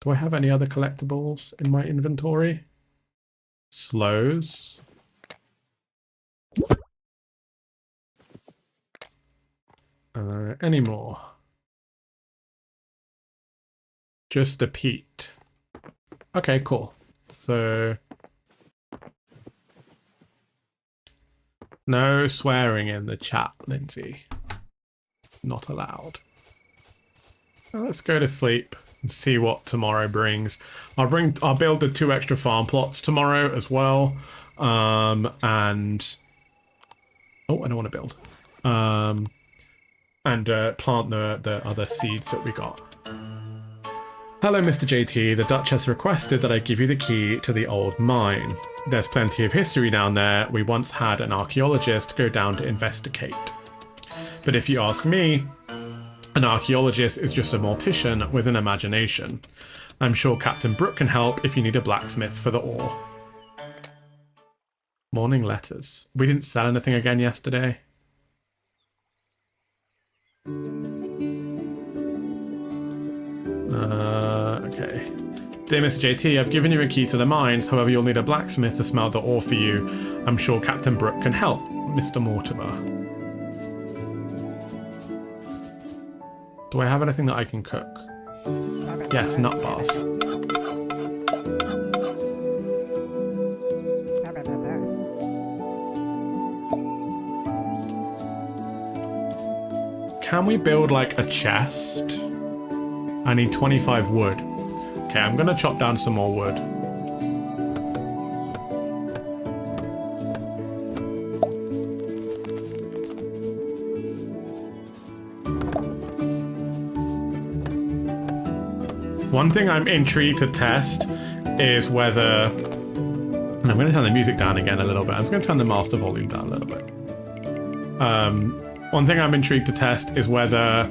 Do I have any other collectibles in my inventory? Slows. Any more? Just the peat. Okay, cool. So no swearing in the chat, Lindsay. Not allowed. Well, let's go to sleep and see what tomorrow brings. I'll build the 2 extra farm plots tomorrow as well. And oh, I don't want to build. And plant the other seeds that we got. Hello, Mr. JT. The Duchess requested that I give you the key to the old mine. There's plenty of history down there. We once had an archaeologist go down to investigate. But if you ask me, an archaeologist is just a mortician with an imagination. I'm sure Captain Brooke can help if you need a blacksmith for the ore. Morning letters. We didn't sell anything again yesterday. Okay. Dear Mr. JT, I've given you a key to the mines, however you'll need a blacksmith to smelt the ore for you. I'm sure Captain Brooke can help, Mr. Mortimer. Do I have anything that I can cook? Yes, nut bars. Can we build like a chest? I need 25 wood. Okay, I'm gonna chop down some more wood. One thing I'm intrigued to test is whether... And I'm going to turn the music down again a little bit. I'm just going to turn the master volume down a little bit. One thing I'm intrigued to test is whether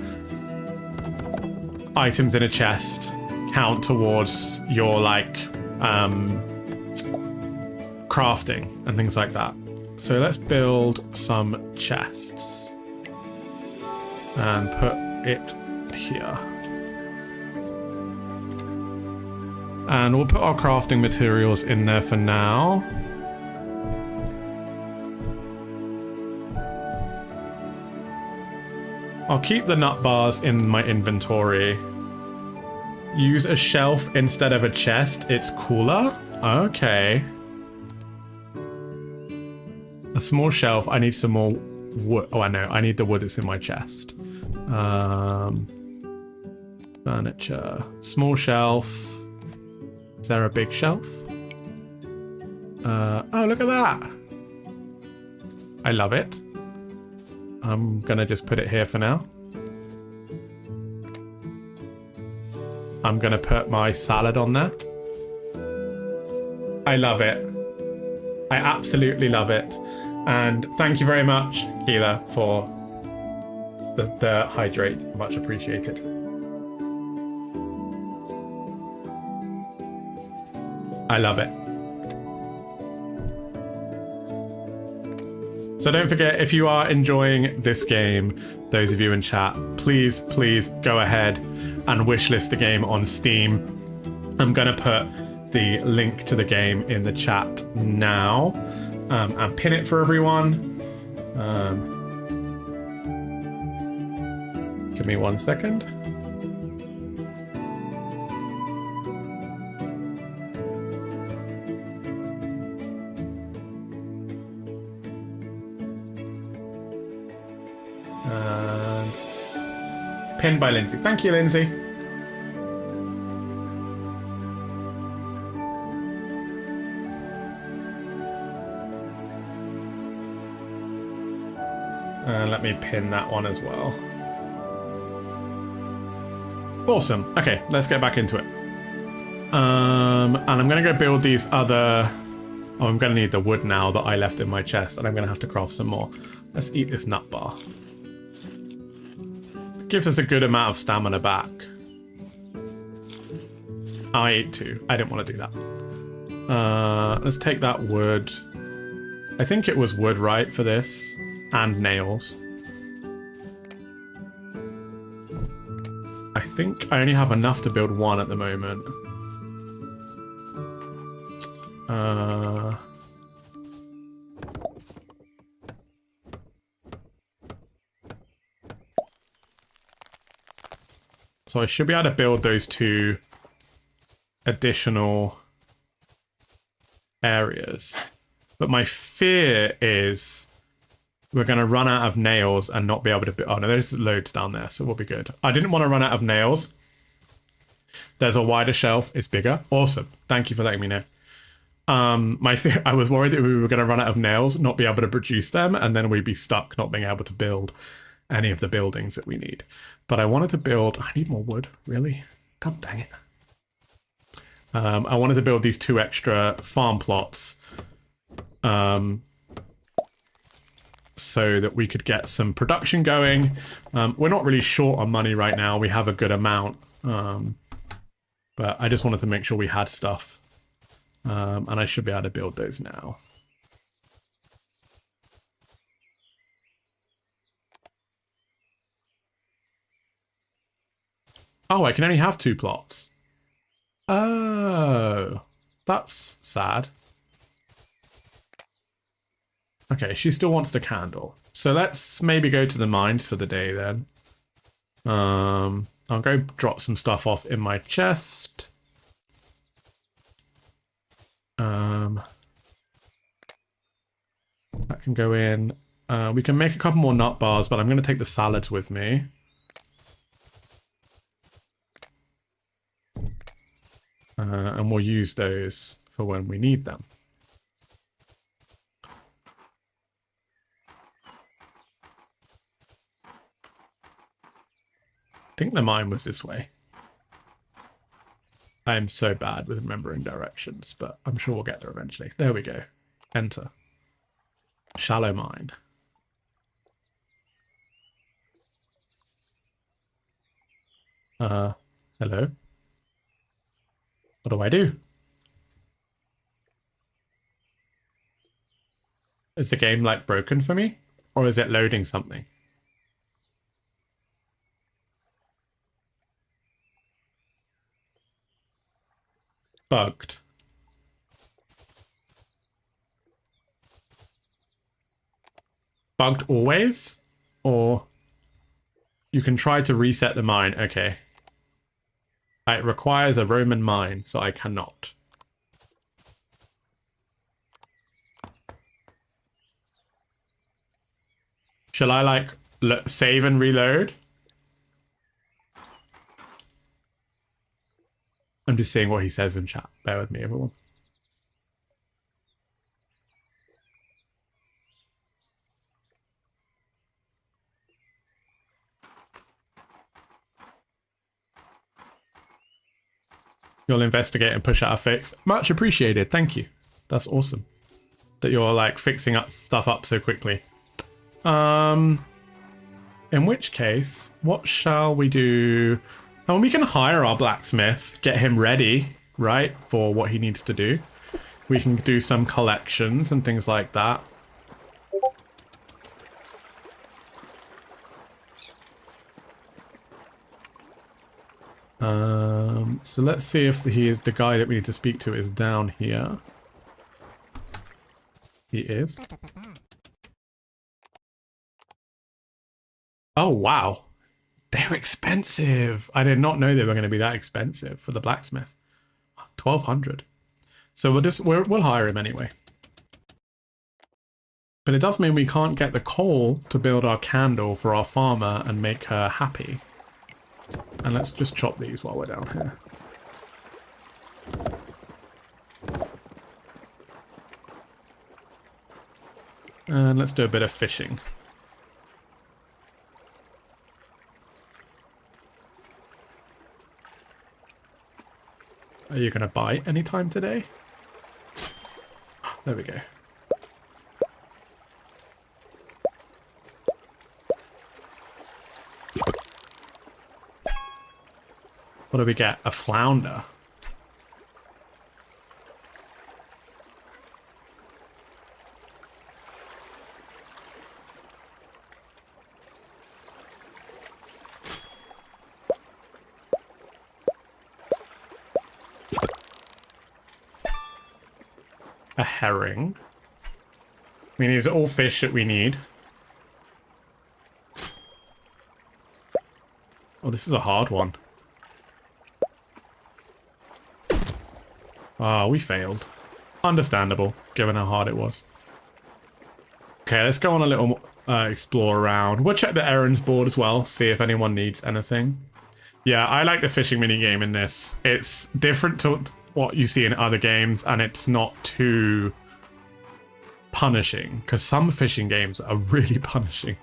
items in a chest count towards your, like, crafting and things like that. So let's build some chests. And put it here. And we'll put our crafting materials in there for now. I'll keep the nut bars in my inventory. Use a shelf instead of a chest. It's cooler? Okay. A small shelf. I need some more wood. Oh, I know. I need the wood that's in my chest. Furniture. Small shelf. Is there a big shelf? Oh, look at that. I love it. I'm gonna just put it here for now. I'm gonna put my salad on there. I love it. I absolutely love it. And thank you very much, Keela, for the hydrate. Much appreciated. I love it. So don't forget, if you are enjoying this game, those of you in chat, please, please go ahead and wishlist the game on Steam. I'm going to put the link to the game in the chat now and pin it for everyone. Give me 1 second. Pinned by Lindsay. Thank you, Lindsay. And let me pin that one as well. Awesome. Okay, let's get back into it. And I'm going to go build these other... Oh, I'm going to need the wood now that I left in my chest, and I'm going to have to craft some more. Let's eat this nut bar. Gives us a good amount of stamina back. I ate 2. I didn't want to do that. Let's take that wood. I think it was wood, right, for this? And nails. I think I only have enough to build 1 at the moment. So I should be able to build those 2 additional areas. But my fear is we're going to run out of nails and not be able to... Oh, no, there's loads down there, so we'll be good. I didn't want to run out of nails. There's a wider shelf. It's bigger. Awesome. Thank you for letting me know. My fear... I was worried that we were going to run out of nails, not be able to produce them, and then we'd be stuck not being able to build any of the buildings that we need. But I wanted to build... I need more wood, really? God dang it. I wanted to build these 2 extra farm plots so that we could get some production going. We're not really short on money right now. We have a good amount. But I just wanted to make sure we had stuff. And I should be able to build those now. Oh, I can only have 2 plots. Oh, that's sad. Okay, she still wants the candle. So let's maybe go to the mines for the day then. I'll go drop some stuff off in my chest. That can go in. We can make a couple more nut bars, but I'm going to take the salads with me. And we'll use those for when we need them. I think the mine was this way. I'm so bad with remembering directions, but I'm sure we'll get there eventually. There we go. Enter. Shallow mine. Hello? What do I do? Is the game like broken for me? Or is it loading something? Bugged. Bugged always? Or you can try to reset the mine. Okay. It requires a Roman mine, so I cannot. Shall I, like, save and reload? I'm just seeing what he says in chat. Bear with me, everyone. You'll investigate and push out a fix. Much appreciated. Thank you. That's awesome. That you're like fixing up stuff up so quickly. In which case, what shall we do? Oh, we can hire our blacksmith, get him ready right, for what he needs to do. We can do some collections and things like that. So let's see if the guy that we need to speak to is down here. He is. Oh, wow. They're expensive. I did not know they were going to be that expensive for the blacksmith. 1,200. So we'll hire him anyway. But it does mean we can't get the coal to build our candle for our farmer and make her happy. And let's just chop these while we're down here. And let's do a bit of fishing. Are you going to bite anytime today? There we go. What do we get? A flounder. A herring. I mean, these are all fish that we need. Oh, this is a hard one. Ah, we failed. Understandable, given how hard it was. Okay, let's go on a little explore around. We'll check the errands board as well, see if anyone needs anything. Yeah, I like the fishing minigame in this. It's different to what you see in other games, and it's not too punishing, because some fishing games are really punishing.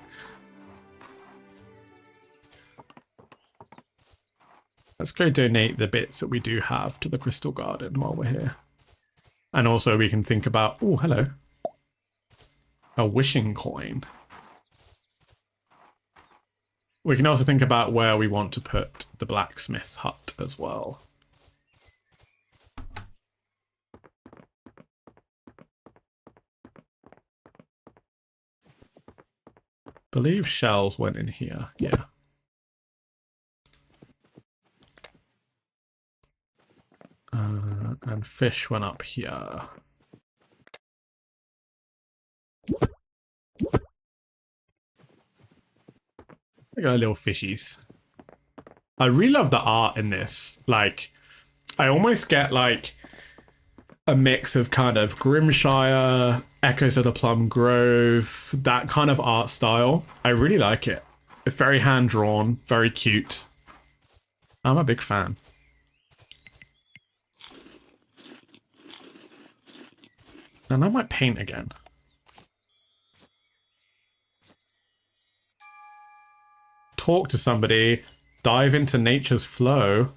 Let's go donate the bits that we do have to the Crystal Garden while we're here. And also we can think about... Oh, hello. A wishing coin. We can also think about where we want to put the blacksmith's hut as well. Believe shells went in here. Yeah. And fish went up here. Look at our little fishies. I really love the art in this. Like, I almost get like a mix of kind of Grimshire, Echoes of the Plum Grove, that kind of art style. I really like it. It's very hand-drawn, very cute. I'm a big fan. And I might paint again. Talk to somebody, dive into nature's flow.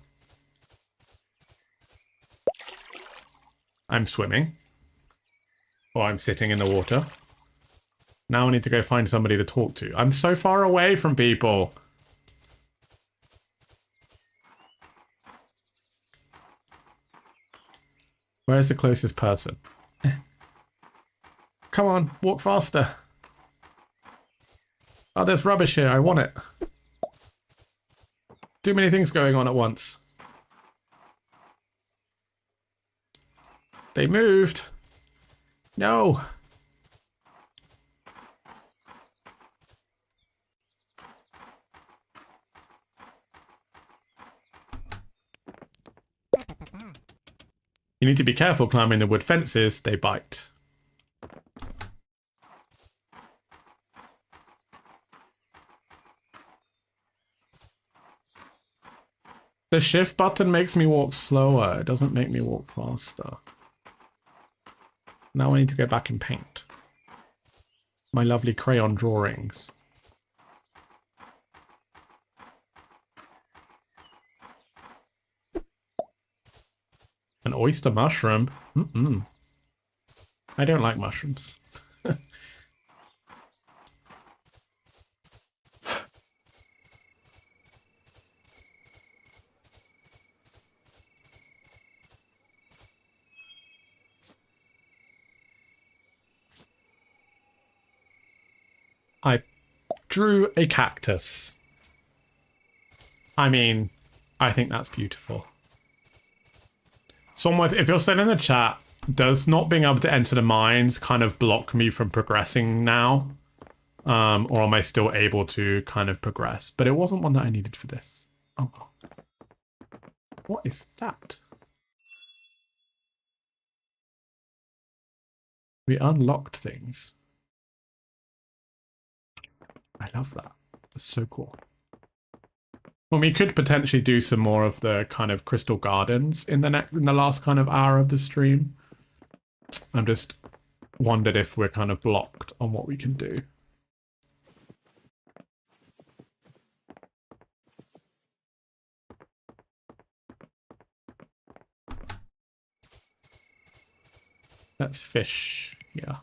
I'm swimming. Or I'm sitting in the water. Now I need to go find somebody to talk to. I'm so far away from people. Where's the closest person? Come on, walk faster. Oh, there's rubbish here. I want it. Too many things going on at once. They moved. No. You need to be careful climbing the wood fences. They bite. The shift button makes me walk slower. It doesn't make me walk faster. Now I need to go back and paint my lovely crayon drawings. An oyster mushroom? Mm-mm. I don't like mushrooms. drew a cactus. I mean, I think that's beautiful. Someone, if you're still in the chat, does not being able to enter the mines kind of block me from progressing now? Or am I still able to kind of progress? But it wasn't one that I needed for this. Oh, well. What is that? We unlocked things. I love that. That's so cool. Well, we could potentially do some more of the kind of crystal gardens in the last kind of hour of the stream. I'm just wondered if we're kind of blocked on what we can do. Let's fish. Yeah.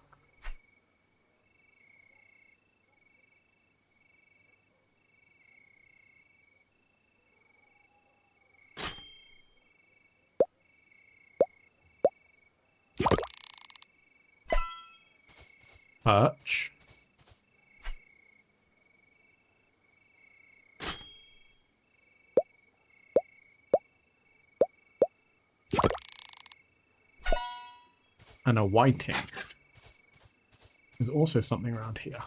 Perch. And a whiting. There's also something around here.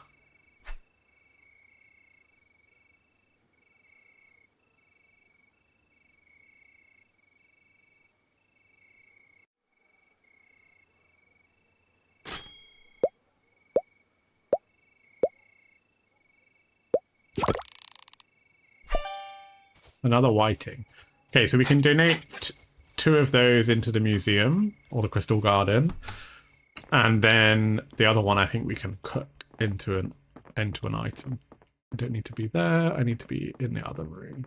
Another whiting. Okay, so we can donate 2 of those into the museum or the crystal garden, and then the other one I think we can cook into an item. I don't need to be there. I need to be in the other room.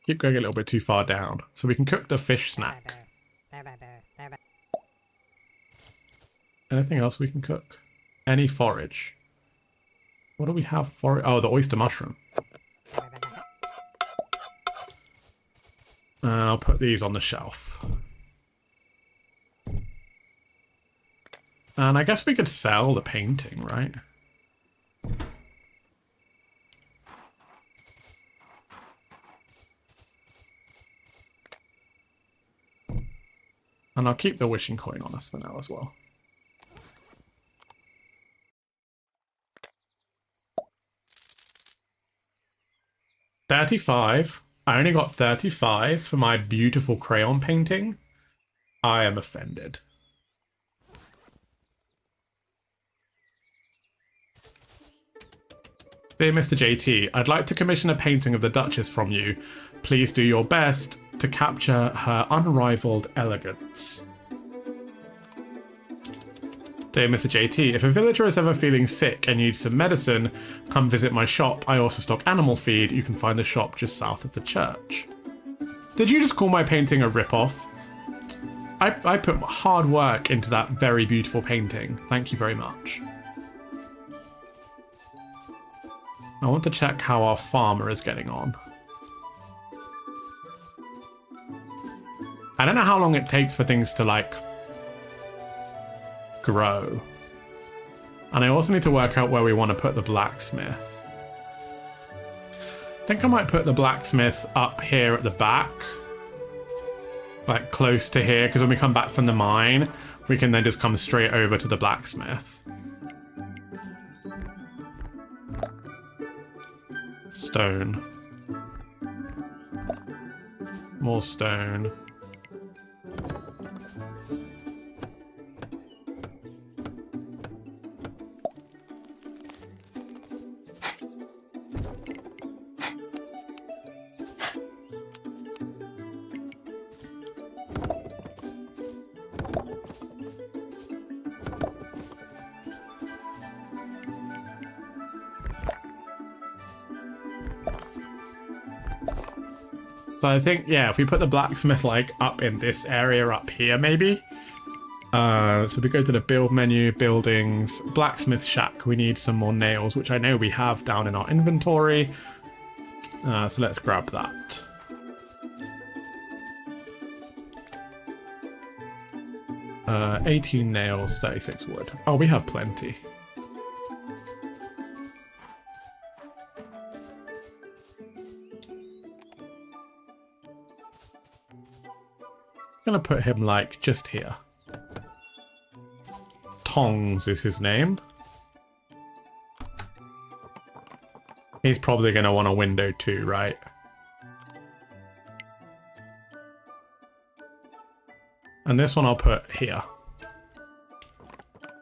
Keep going a little bit too far down. So we can cook the fish snack. Anything else we can cook? Any forage? What do we have for? Oh, the oyster mushroom. And I'll put these on the shelf. And I guess we could sell the painting, right? And I'll keep the wishing coin on us for now as well. $35. I only got 35 for my beautiful crayon painting. I am offended. Dear Mr. JT, I'd like to commission a painting of the Duchess from you. Please do your best to capture her unrivaled elegance. Dear Mr. JT, if a villager is ever feeling sick and needs some medicine, come visit my shop. I also stock animal feed. You can find the shop just south of the church. Did you just call my painting a rip-off? I put hard work into that very beautiful painting. Thank you very much. I want to check how our farmer is getting on. I don't know how long it takes for things to, like, grow. And I also need to work out where we want to put the blacksmith. I think I might put the blacksmith up here at the back. Like, close to here, because when we come back from the mine, we can then just come straight over to the blacksmith. Stone. More stone. So I think, yeah, if we put the blacksmith like up in this area up here, maybe. So we go to the build menu, buildings, blacksmith shack. We need some more nails, which I know we have down in our inventory. So let's grab that. Uh, 18 nails, 36 wood. Oh, we have plenty. I'm gonna put him like just here. Tongs is his name. He's probably gonna want a window too, right? And this one I'll put here.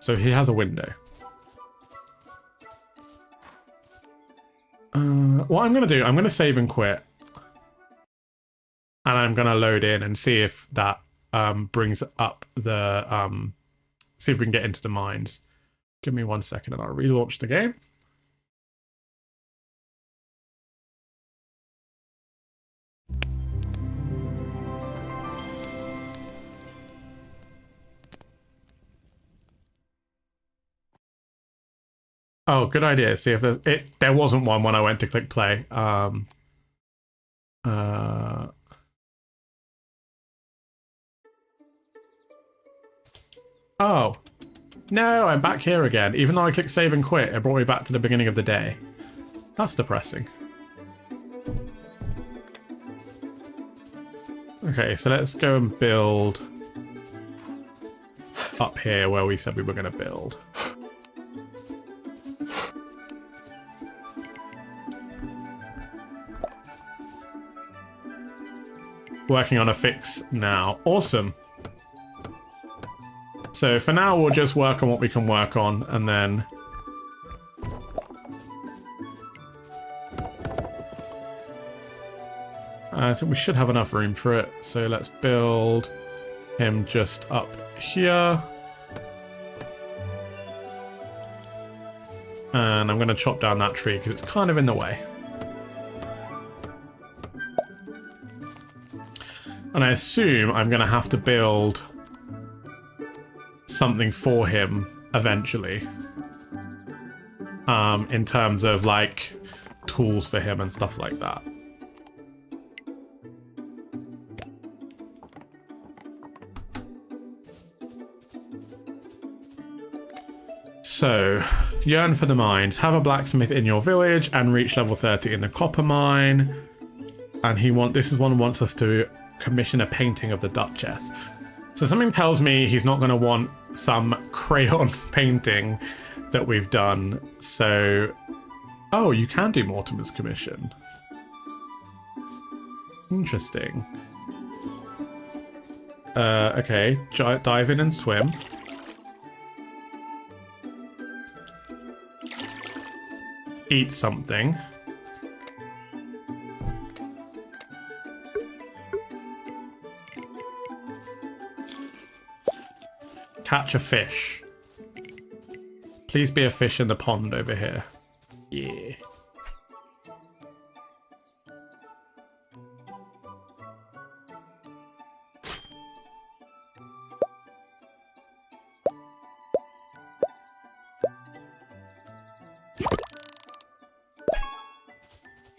So he has a window. What I'm gonna do, I'm gonna save and quit. And I'm gonna load in and see if that brings up the see if we can get into the mines. Give me 1 second and I'll relaunch the game. Oh, good idea. See if there's there wasn't one when I went to click play. Oh, no, I'm back here again. Even though I clicked save and quit, it brought me back to the beginning of the day. That's depressing. Okay, so let's go and build up here where we said we were going to build. Working on a fix now. Awesome. So for now, we'll just work on what we can work on, and then... I think we should have enough room for it. So let's build him just up here. And I'm going to chop down that tree because it's kind of in the way. And I assume I'm going to have to build something for him eventually. In terms of like tools for him and stuff like that. So, yearn for the mines. Have a blacksmith in your village and reach level 30 in the copper mine. And this is one wants us to commission a painting of the Duchess. So something tells me he's not going to want some crayon painting that we've done. So, oh, you can do Mortimer's commission. Interesting. Okay, dive in and swim. Eat something. Catch a fish. Please be a fish in the pond over here. Yeah.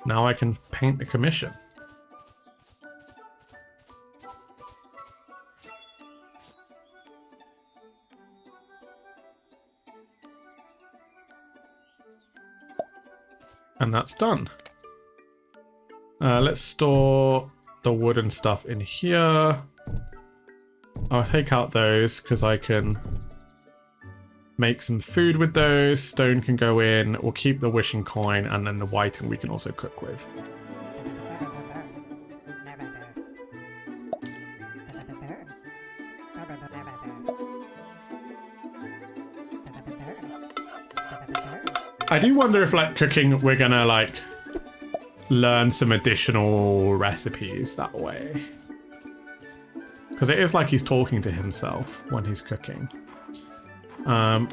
Now I can paint the commission. And that's done. Let's store the wooden stuff in here. I'll take out those because I can make some food with those. Stone can go in. We'll keep the wishing coin, and then the whiting we can also cook with. I do wonder if, like, cooking, we're gonna, like, learn some additional recipes that way. Because it is like he's talking to himself when he's cooking.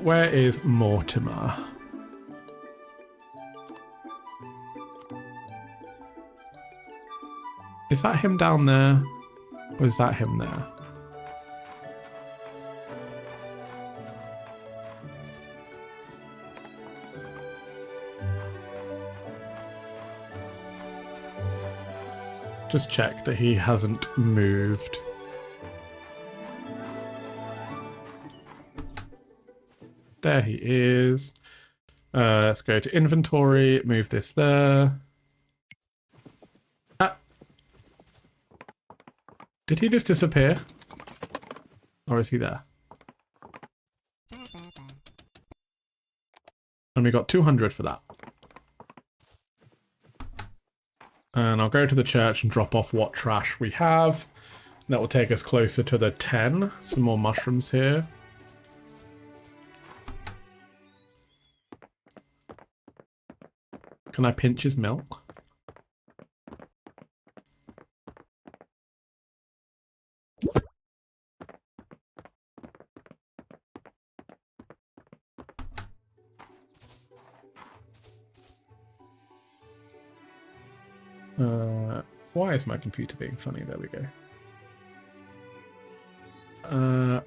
Where is Mortimer? Is that him down there? Or is that him there? Just check that he hasn't moved. There he is. Let's go to inventory, move this there. Ah. Did he just disappear? Or is he there? And we got 200 for that. And I'll go to the church and drop off what trash we have. That will take us closer to the 10. Some more mushrooms here. Can I pinch his milk? Why is my computer being funny? There we go.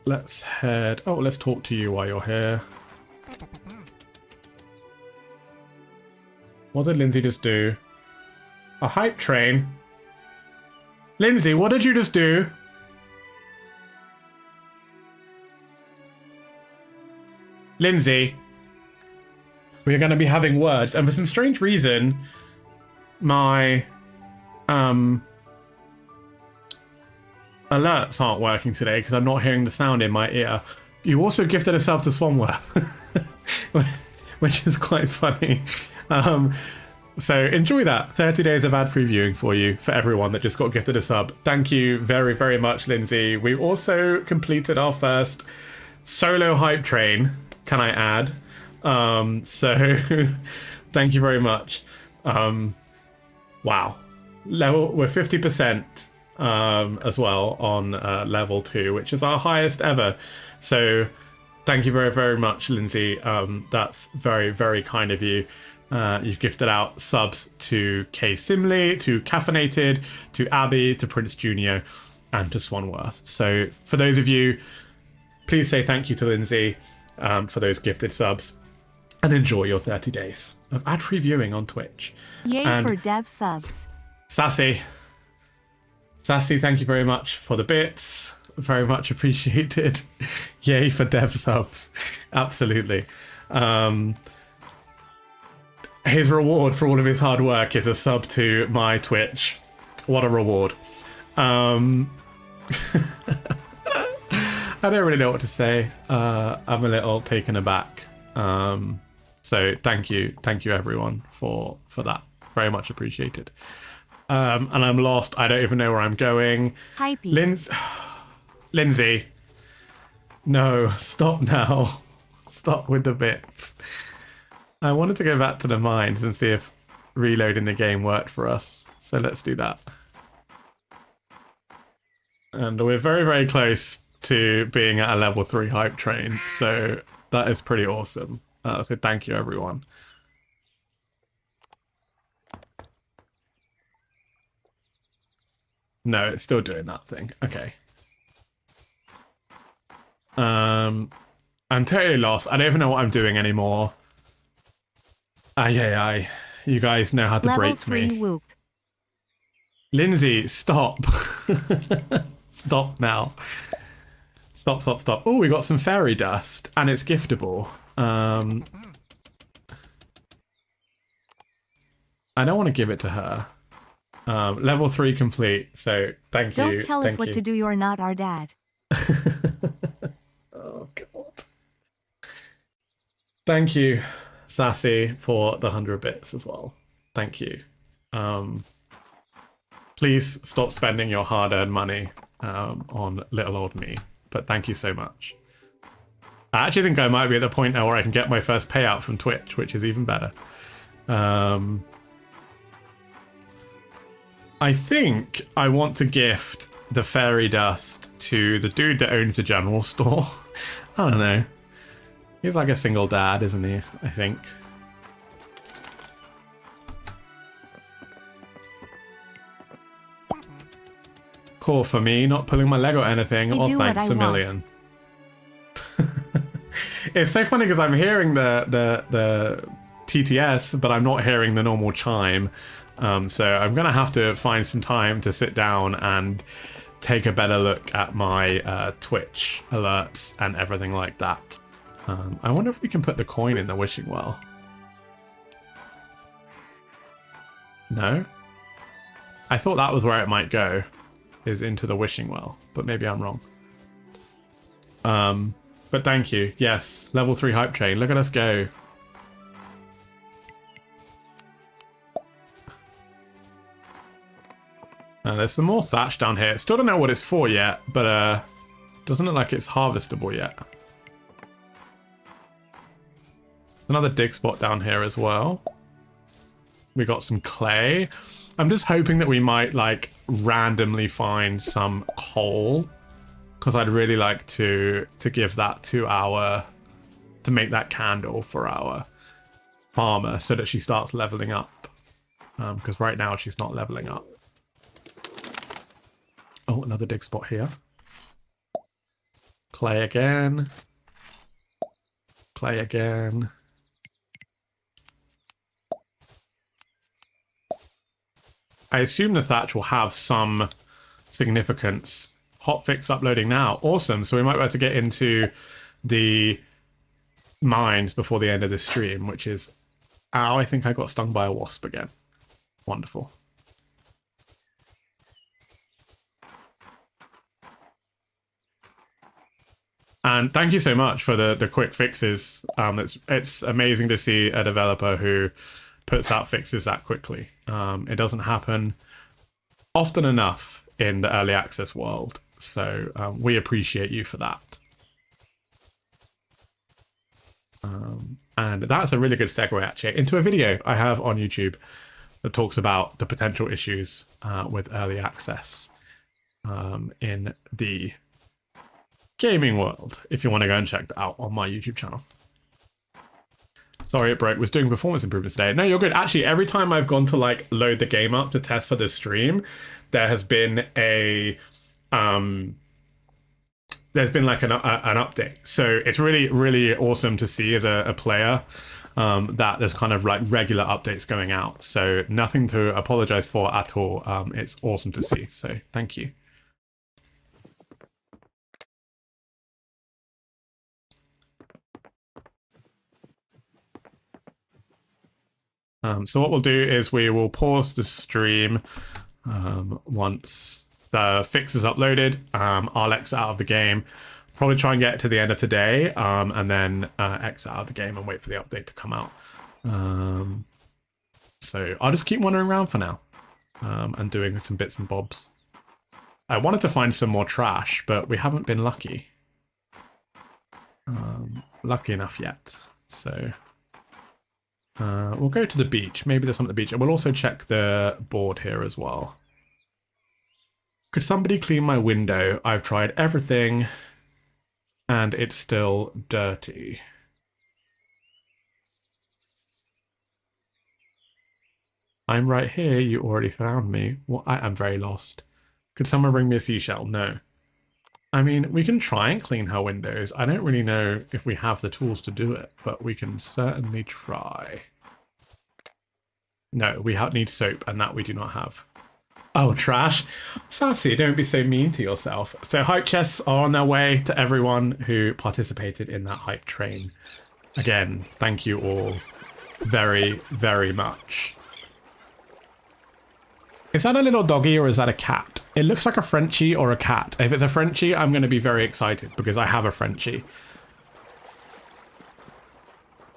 Let's head... Oh, let's talk to you while you're here. What did Lindsay just do? A hype train? Lindsay, what did you just do? Lindsay. We're going to be having words. And for some strange reason, my... alerts aren't working today because I'm not hearing the sound in my ear. You also gifted a sub to Swanworth, which is quite funny. So enjoy that. 30 days of ad-free viewing for you, for everyone that just got gifted a sub. Thank you very, very much, Lindsay. We also completed our first solo hype train, can I add? So thank you very much. Wow. We're 50% as well on level 2, which is our highest ever. So thank you very, very much, Lindsay. That's very, very kind of you. You've gifted out subs to K Simley, to Caffeinated, to Abby, to Prince Junior, and to Swanworth. So for those of you, please say thank you to Lindsay for those gifted subs, and enjoy your 30 days of ad-free viewing on Twitch. Yay and for dev subs. Sassy, thank you very much for the bits. Very much appreciated. Yay for dev subs. Absolutely. His reward for all of his hard work is a sub to my Twitch. What a reward. I don't really know what to say. I'm a little taken aback. So thank you everyone for that. Very much appreciated. And I'm lost. I don't even know where I'm going. Hypey. Lindsay. No, stop now. Stop with the bits. I wanted to go back to the mines and see if reloading the game worked for us. So let's do that. And we're very, very close to being at a level 3 hype train. So that is pretty awesome. So thank you, everyone. No, it's still doing that thing. Okay. I'm totally lost. I don't even know what I'm doing anymore. Aye. You guys know how to Level break 3 me. whoop. Lindsay, stop. Stop now. Stop. Oh, we got some fairy dust, and it's giftable. I don't want to give it to her. Level 3 complete, so thank you. Don't tell us what to do, you're not our dad. Oh, God. Thank you, Sassy, for the 100 bits as well. Thank you. Please stop spending your hard-earned money on little old me, but thank you so much. I actually think I might be at the point now where I can get my first payout from Twitch, which is even better. I think I want to gift the fairy dust to the dude that owns the general store. I don't know. He's like a single dad, isn't he? I think. hardcore for me not pulling my leg or anything. I Well, do what thanks I a want. million. It's so funny because I'm hearing the TTS, but I'm not hearing the normal chime. So I'm gonna have to find some time to sit down and take a better look at my Twitch alerts and everything like that. I wonder if we can put the coin in the wishing well. No? I thought that was where it might go, is into the wishing well, but maybe I'm wrong. But thank you. Yes, level 3 hype train. Look at us go. There's some more thatch down here. Still don't know what it's for yet, but doesn't look like it's harvestable yet. Another dig spot down here as well. We got some clay. I'm just hoping that we might like randomly find some coal, because I'd really like to give that to make that candle for our farmer so that she starts leveling up. Because right now she's not leveling up. Oh, another dig spot here. Clay again. Clay again. I assume the thatch will have some significance. Hotfix uploading now. Awesome. So we might be able to get into the mines before the end of the stream, which is... Ow, I think I got stung by a wasp again. Wonderful. And thank you so much for the quick fixes. It's amazing to see a developer who puts out fixes that quickly. It doesn't happen often enough in the early access world. So we appreciate you for that. And that's a really good segue actually into a video I have on YouTube that talks about the potential issues with early access in the gaming world, if you want to go and check that out on my YouTube channel. Sorry, it broke. Was doing performance improvements today. No, you're good. Actually, every time I've gone to like load the game up to test for the stream, there has been a there's been like an update. So it's really, really awesome to see as a player that there's kind of like regular updates going out. So nothing to apologize for at all. It's awesome to see. So thank you. So what we'll do is we will pause the stream once the fix is uploaded. I'll exit out of the game, probably try and get to the end of today, and then exit out of the game and wait for the update to come out. So I'll just keep wandering around for now and doing some bits and bobs. I wanted to find some more trash, but we haven't been lucky. Lucky enough yet. So... we'll go to the beach. Maybe there's something at the beach. And we'll also check the board here as well. Could somebody clean my window? I've tried everything and it's still dirty. I'm right here. You already found me. Well, I am very lost. Could someone bring me a seashell? No. I mean, we can try and clean her windows. I don't really know if we have the tools to do it, but we can certainly try. No, we need soap, and that we do not have. Oh, trash. Sassy, don't be so mean to yourself. So hype chests are on their way to everyone who participated in that hype train. Again, thank you all very, very much. Is that a little doggy or is that a cat? It looks like a Frenchie or a cat. If it's a Frenchie, I'm going to be very excited because I have a Frenchie.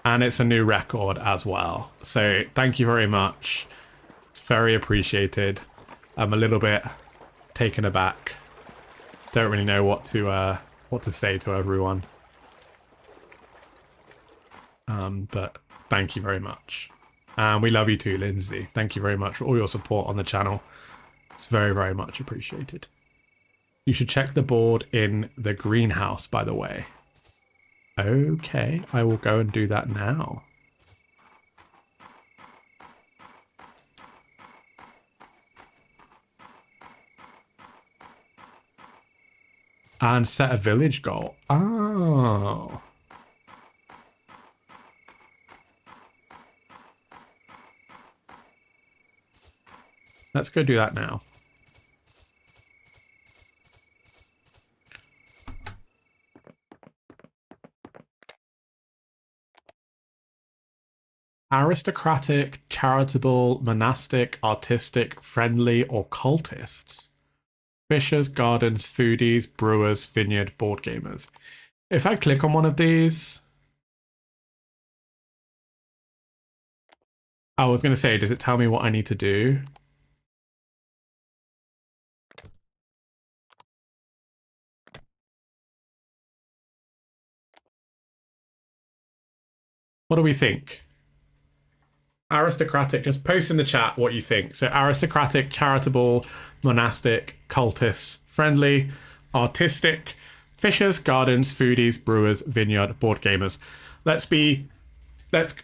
And it's a new record as well. So thank you very much. It's very appreciated. I'm a little bit taken aback. Don't really know what to say to everyone. But thank you very much. And we love you too, Lindsay. Thank you very much for all your support on the channel. It's very, very much appreciated. You should check the board in the greenhouse, by the way. Okay, I will go and do that now. And set a village goal. Oh. Let's go do that now. Aristocratic, charitable, monastic, artistic, friendly, or cultists. Fishers, gardens, foodies, brewers, vineyard, board gamers. If I click on one of these... I was going to say, does it tell me what I need to do? What do we think? Aristocratic, just post in the chat what you think. So aristocratic, charitable, monastic, cultists, friendly, artistic, fishers, gardens, foodies, brewers, vineyard, board gamers. Let's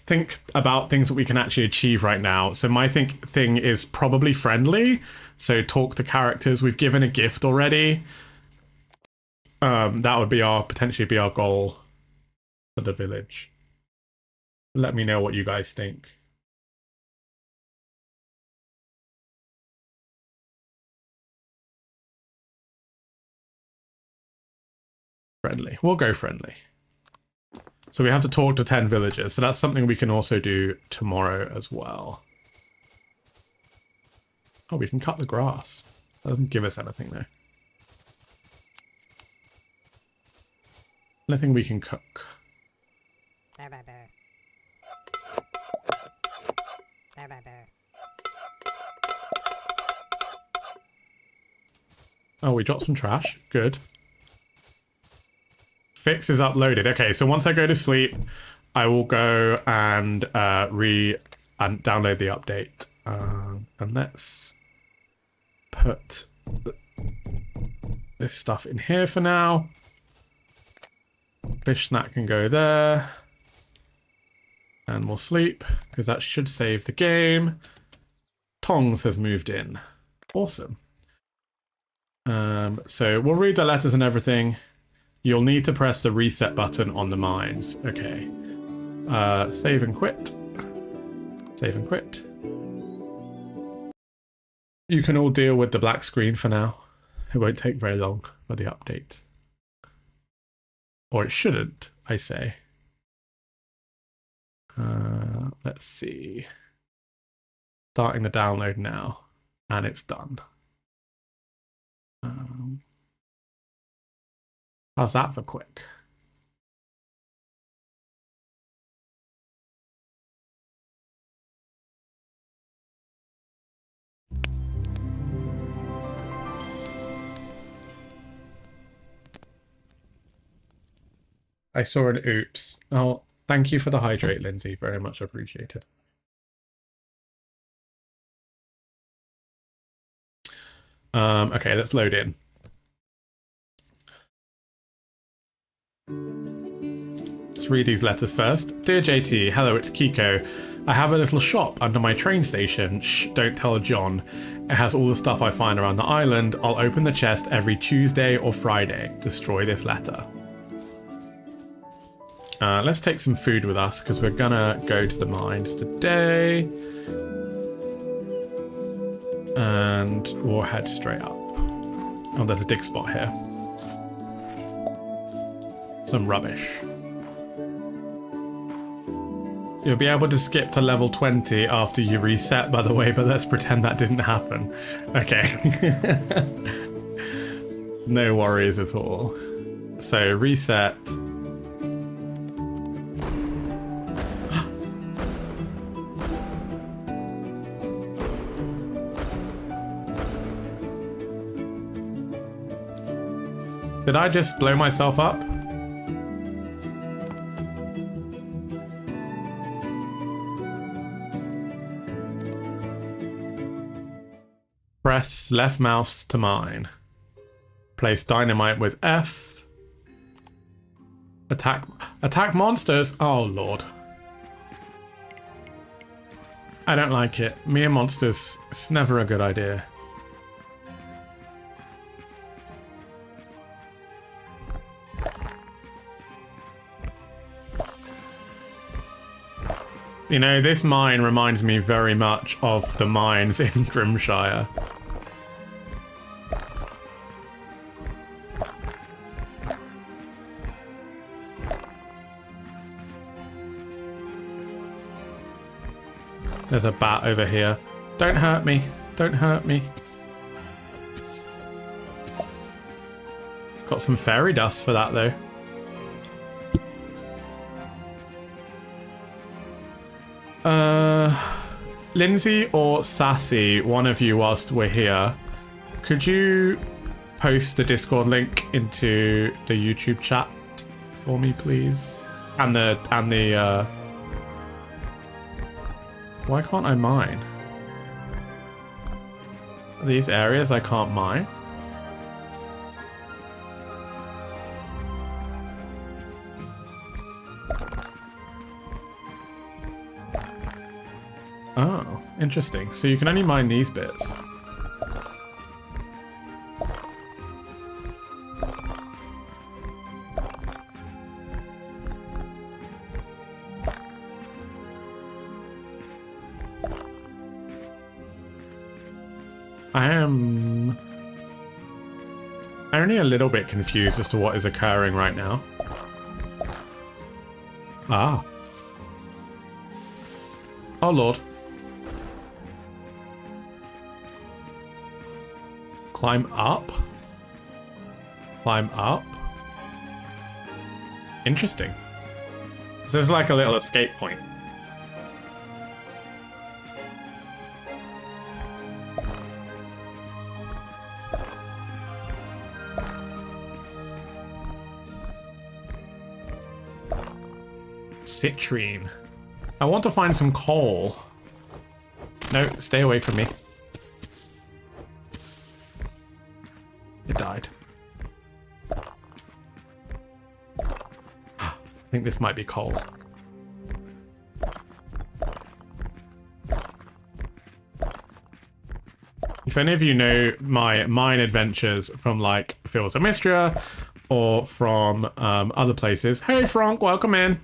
think about things that we can actually achieve right now. So my thing is probably friendly. So talk to characters. We've given a gift already. That would be potentially be our goal for the village. Let me know what you guys think. Friendly. We'll go friendly. So we have to talk to 10 villagers. So that's something we can also do tomorrow as well. Oh, we can cut the grass. That doesn't give us anything though. Anything we can cook. Oh, we dropped some trash. Good. Fix is uploaded. Okay, so once I go to sleep, I will go and download the update. And let's put this stuff in here for now. Fish snack can go there. And we'll sleep, because that should save the game. Tongs has moved in. Awesome. So we'll read the letters and everything. You'll need to press the reset button on the mines. Okay. Save and quit. Save and quit. You can all deal with the black screen for now. It won't take very long for the update. Or it shouldn't, I say. Let's see. Starting the download now. And it's done. How's that for quick? I saw an oops. Oh, thank you for the hydrate, Lindsay. Very much appreciated. Okay, let's load in. Let's read these letters first. Dear JT, hello, it's Kiko. I have a little shop under my train station. Shh, don't tell John. It has all the stuff I find around the island. I'll open the chest every Tuesday or Friday. Destroy this letter. Let's take some food with us because we're gonna go to the mines today. And we'll head straight up. Oh, there's a dig spot here. Some rubbish. You'll be able to skip to level 20 after you reset, by the way, but let's pretend that didn't happen. Okay. No worries at all. So, reset. Did I just blow myself up? Press left mouse to mine. Place dynamite with F. Attack monsters. Oh lord. I don't like it. Me and monsters, it's never a good idea. You know, this mine reminds me very much of the mines in Grimshire. There's a bat over here. Don't hurt me. Don't hurt me. Got some fairy dust for that, though. Lindsay or Sassy, one of you whilst we're here, could you post the Discord link into the YouTube chat for me, please? And the why can't I mine? Are these areas I can't mine? Oh, interesting. So you can only mine these bits. I'm only a little bit confused as to what is occurring right now. Ah. Oh, Lord. Climb up? Climb up? Interesting. This is like a little escape point. Citrine. I want to find some coal. No, stay away from me. It died. I think this might be coal. If any of you know my mine adventures from like Fields of Mystria or from other places, hey Frank, welcome in.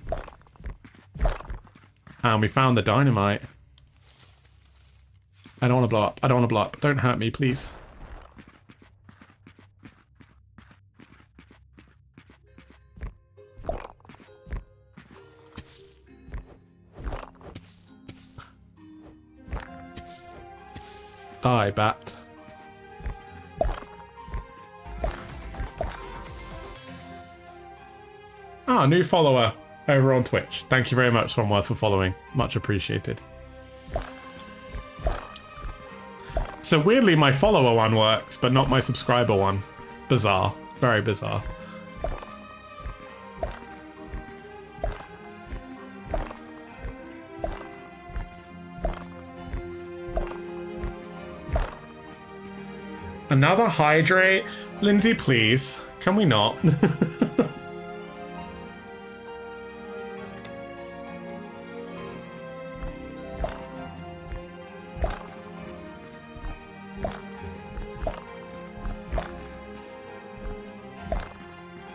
And we found the dynamite. I don't want to blow up. I don't want to blow up. Don't hurt me, please. Die, bat. Ah, new follower over on Twitch. Thank you very much, Swanworth, for following. Much appreciated. So weirdly, my follower one works, but not my subscriber one. Bizarre. Very bizarre. Another hydrate? Lindsay, please. Can we not?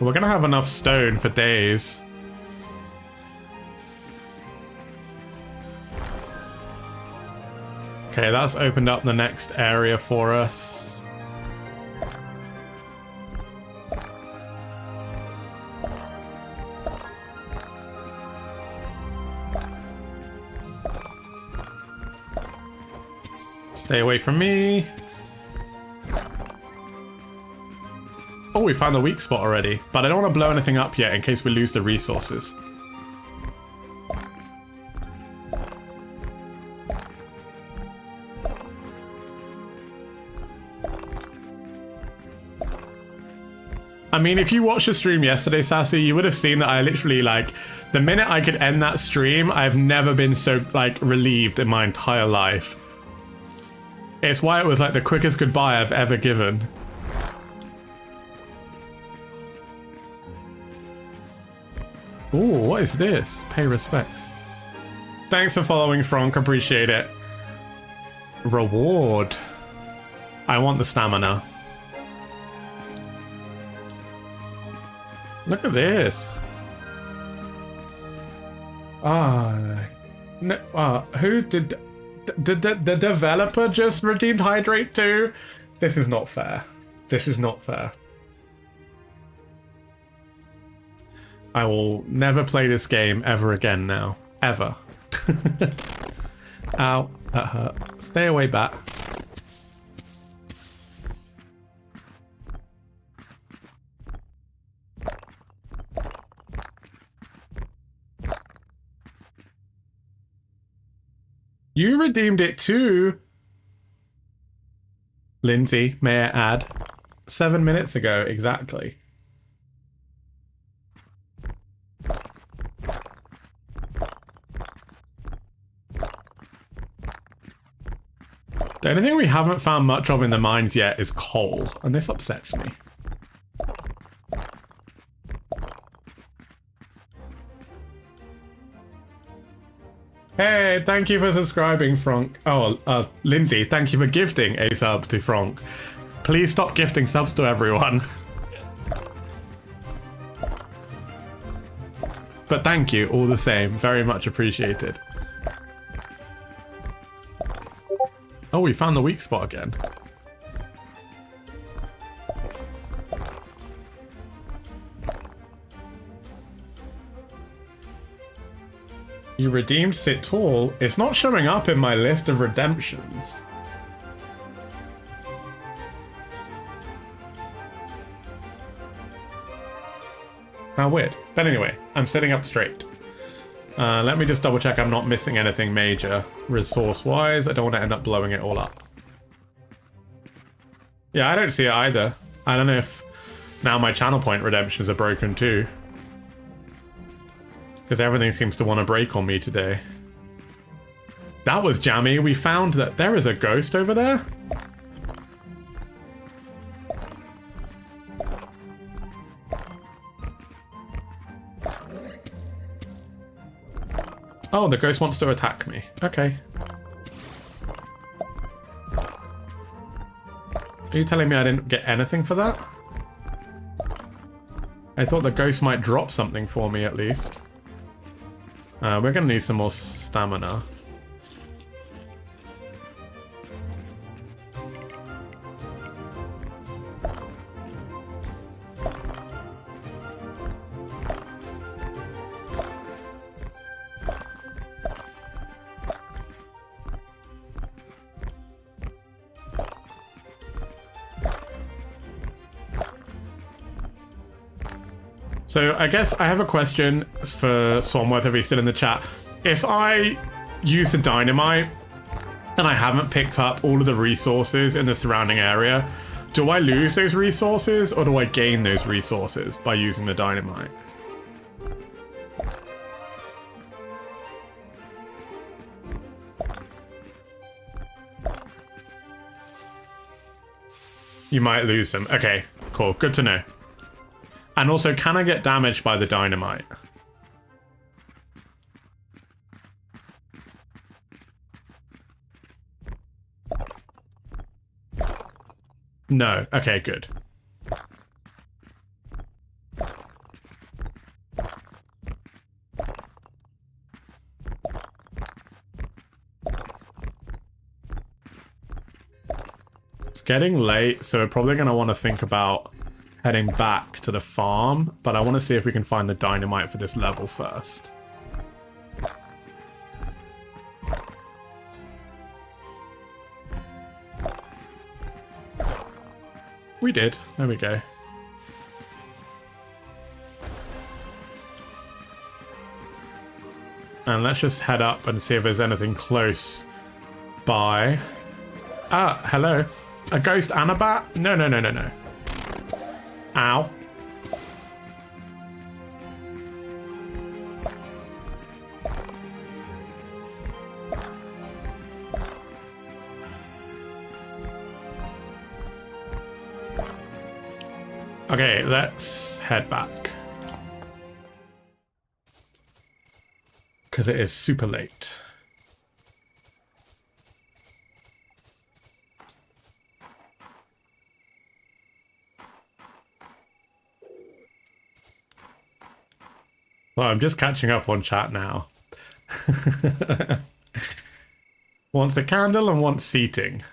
We're gonna have enough stone for days. Okay, that's opened up the next area for us. Stay away from me. Oh, we found the weak spot already, but I don't want to blow anything up yet in case we lose the resources. I mean, if you watched the stream yesterday, Sassy, you would have seen that I literally, like, the minute I could end that stream, I've never been so, like, relieved in my entire life. It's why it was, like, the quickest goodbye I've ever given. Ooh, what is this? Pay respects. Thanks for following, Frank. Appreciate it. Reward. I want the stamina. Look at this. Ah, No, who did the developer just redeemed Hydrate 2? This is not fair. This is not fair. I will never play this game ever again now. Ever. Ow, that hurt. Stay away, bat. You redeemed it too, Lindsay, may I add. 7 minutes ago, exactly. The only thing we haven't found much of in the mines yet is coal, and this upsets me. Hey, thank you for subscribing, Frank. Oh, Lindsay, thank you for gifting a sub to Frank. Please stop gifting subs to everyone. But thank you all the same, very much appreciated. Oh, we found the weak spot again. You redeemed Sit Tall. It's not showing up in my list of redemptions. How weird. But anyway, I'm sitting up straight. Let me just double check I'm not missing anything major resource-wise. I don't want to end up blowing it all up. Yeah, I don't see it either. I don't know if now my channel point redemptions are broken too. Because everything seems to want to break on me today. That was jammy. We found that there is a ghost over there. Oh, the ghost wants to attack me. Okay. Are you telling me I didn't get anything for that? I thought the ghost might drop something for me at least. We're gonna need some more stamina. So I guess I have a question for Swanworth if he's still in the chat. If I use the dynamite and I haven't picked up all of the resources in the surrounding area, do I lose those resources or do I gain those resources by using the dynamite? You might lose them. Okay, cool. Good to know. And also, can I get damaged by the dynamite? No. Okay, good. It's getting late, so we're probably going to want to think about heading back to the farm, but I want to see if we can find the dynamite for this level first. We did. There we go. And let's just head up and see if there's anything close by. Ah, hello. A ghost and a bat? No, no, no, no, no. Ow. Okay, let's head back. Because it is super late. Well, I'm just catching up on chat now. Wants a candle and wants seating.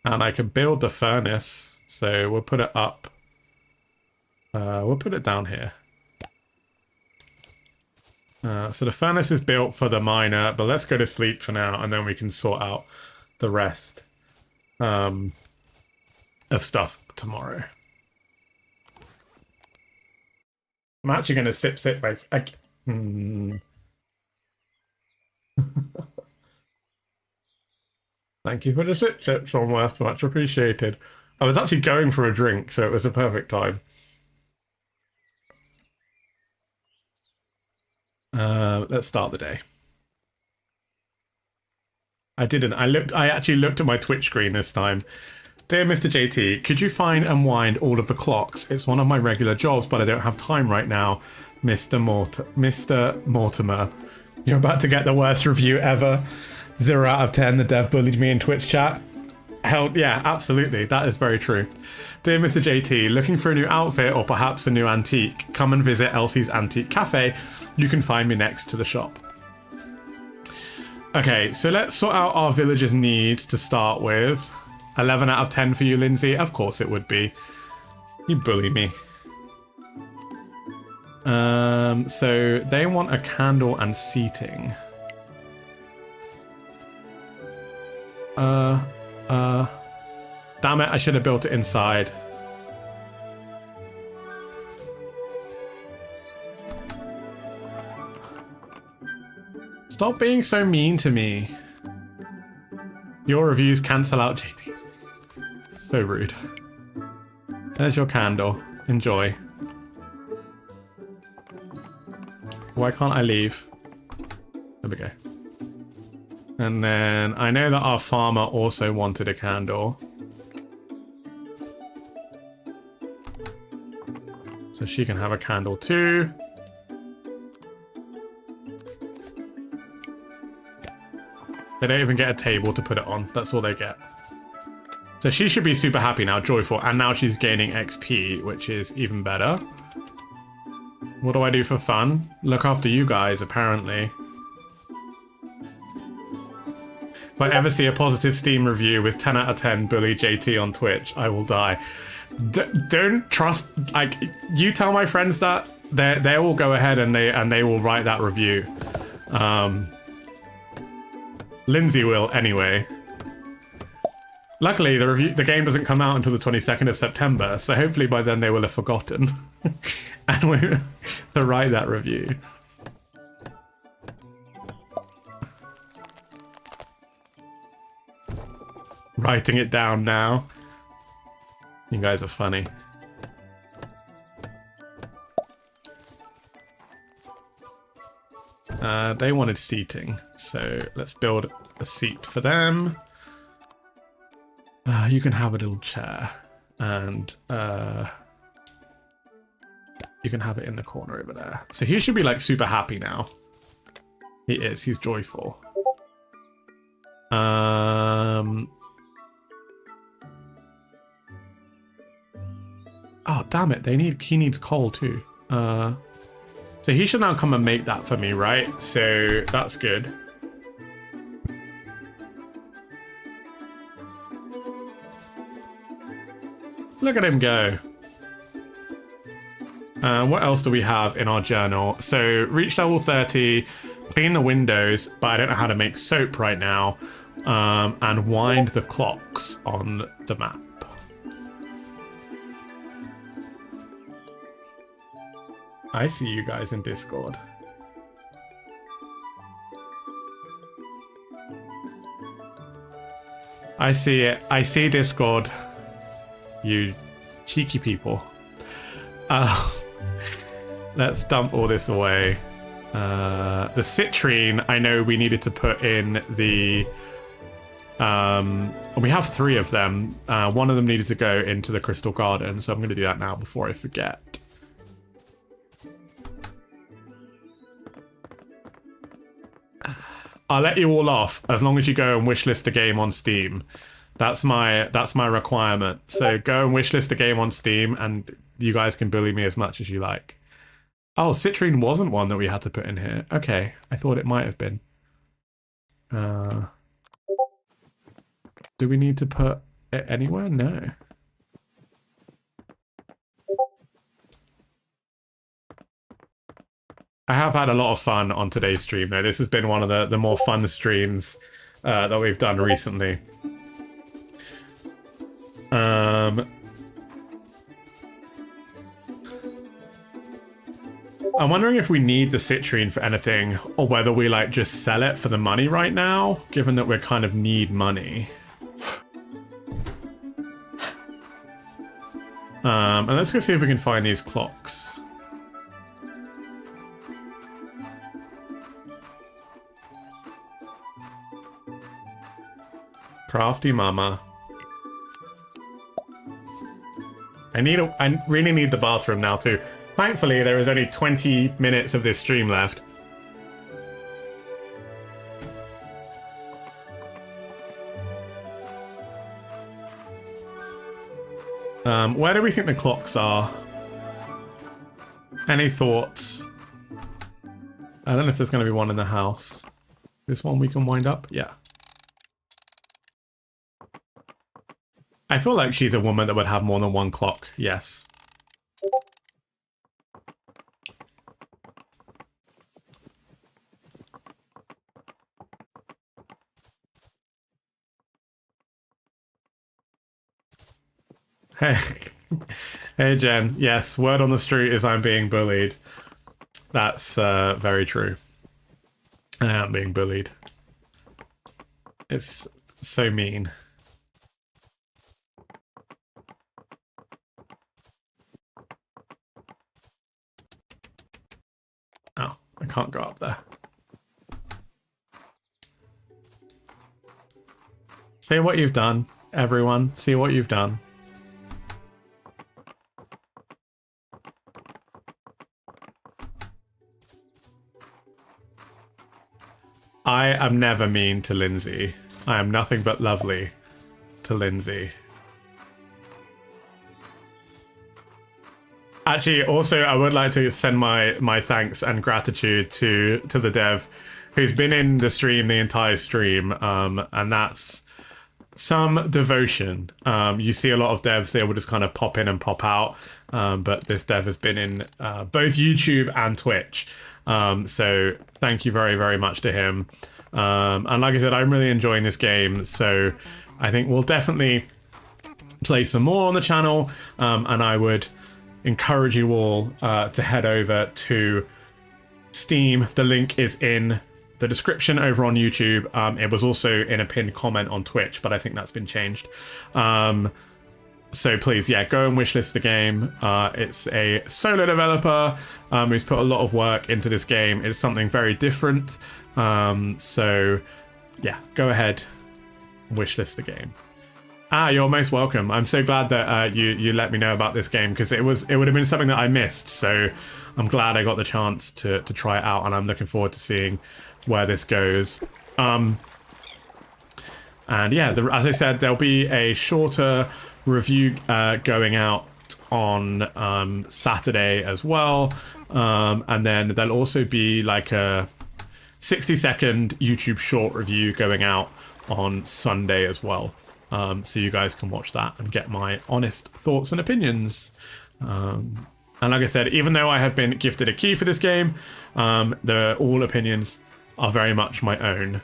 And I can build the furnace, so we'll put it up. We'll put it down here. So the furnace is built for the miner, but let's go to sleep for now, and then we can sort out the rest of stuff tomorrow. I'm actually going to sip my... Thank you for the sip, Seanworth. Much appreciated. I was actually going for a drink, so it was a perfect time. Let's start the day. I actually looked at my Twitch screen this time. Dear Mr. JT, could you find and wind all of the clocks? It's one of my regular jobs, but I don't have time right now. Mr. Mortimer. You're about to get the worst review ever. 0 out of 10, the dev bullied me in Twitch chat. Hell yeah, absolutely. That is very true. Dear Mr. JT, looking for a new outfit or perhaps a new antique? Come and visit Elsie's Antique Cafe. You can find me next to the shop. Okay, so let's sort out our villagers' needs to start with. 11 out of 10 for you, Lindsay. Of course it would be. You bully me. So they want a candle and seating. Damn it, I should have built it inside. Stop being so mean to me. Your reviews cancel out JT's. So rude. There's your candle. Enjoy. Why can't I leave? There we go. And then I know that our farmer also wanted a candle. So she can have a candle too. They don't even get a table to put it on. That's all they get. So she should be super happy now, joyful. And now she's gaining XP, which is even better. What do I do for fun? Look after you guys, apparently. If I ever see a positive Steam review with 10 out of 10 bully JT on Twitch, I will die. Don't trust, like, you tell my friends that, they will go ahead and they will write that review. Lindsay will anyway. Luckily, the game doesn't come out until the 22nd of September, so hopefully by then they will have forgotten and we to write that review. Writing it down now. You guys are funny. They wanted seating, so let's build a seat for them. You can have a little chair, and you can have it in the corner over there. So he should be like super happy now. He is. He's joyful. Oh damn it! He needs coal too. So he should now come and make that for me, right? So that's good. Look at him go. What else do we have in our journal? So reach level 30, clean the windows, but I don't know how to make soap right now, and wind the clocks on the map. I see you guys in Discord. I see it. I see Discord. You cheeky people. Let's dump all this away. The citrine, I know we needed to put in the... we have 3 of them. One of them needed to go into the crystal garden, so I'm going to do that now before I forget. I'll let you all off as long as you go and wishlist a game on Steam. That's my requirement. So go and wishlist a game on Steam, and you guys can bully me as much as you like. Oh, citrine wasn't one that we had to put in here. Okay, I thought it might have been. Do we need to put it anywhere? No. I have had a lot of fun on today's stream, though. This has been one of the more fun streams that we've done recently. I'm wondering if we need the citrine for anything, or whether we like just sell it for the money right now, given that we kind of need money. And let's go see if we can find these clocks. Crafty mama. I really need the bathroom now too. Thankfully, there is only 20 minutes of this stream left. Where do we think the clocks are? Any thoughts? I don't know if there's going to be one in the house. This one we can wind up? Yeah. I feel like she's a woman that would have more than one clock. Yes. Hey, hey Jen. Yes, word on the street is I'm being bullied. That's very true. I am being bullied. It's so mean. Oh, I can't go up there. See what you've done, everyone. See what you've done. I am never mean to Lindsay. I am nothing but lovely to Lindsay. Actually, also, I would like to send my thanks and gratitude to the dev who's been in the stream the entire stream, and that's some devotion. You see a lot of devs, they will just kind of pop in and pop out, but this dev has been in both YouTube and Twitch. So thank you very, very much to him. And like I said, I'm really enjoying this game, so I think we'll definitely play some more on the channel, and I would encourage you all to head over to Steam. The link is in the description over on YouTube. It was also in a pinned comment on Twitch, but I think that's been changed. So please, yeah, go and wishlist the game. It's a solo developer who's put a lot of work into this game. It's something very different. So yeah, go ahead, wishlist the game. You're most welcome. I'm so glad that you let me know about this game, because it would have been something that I missed. So I'm glad I got the chance to try it out, and I'm looking forward to seeing where this goes. And yeah, as I said, there'll be a shorter review going out on Saturday as well, and then there'll also be like a 60-second YouTube short review going out on Sunday as well. So you guys can watch that and get my honest thoughts and opinions. And like I said, even though I have been gifted a key for this game, all opinions are very much my own.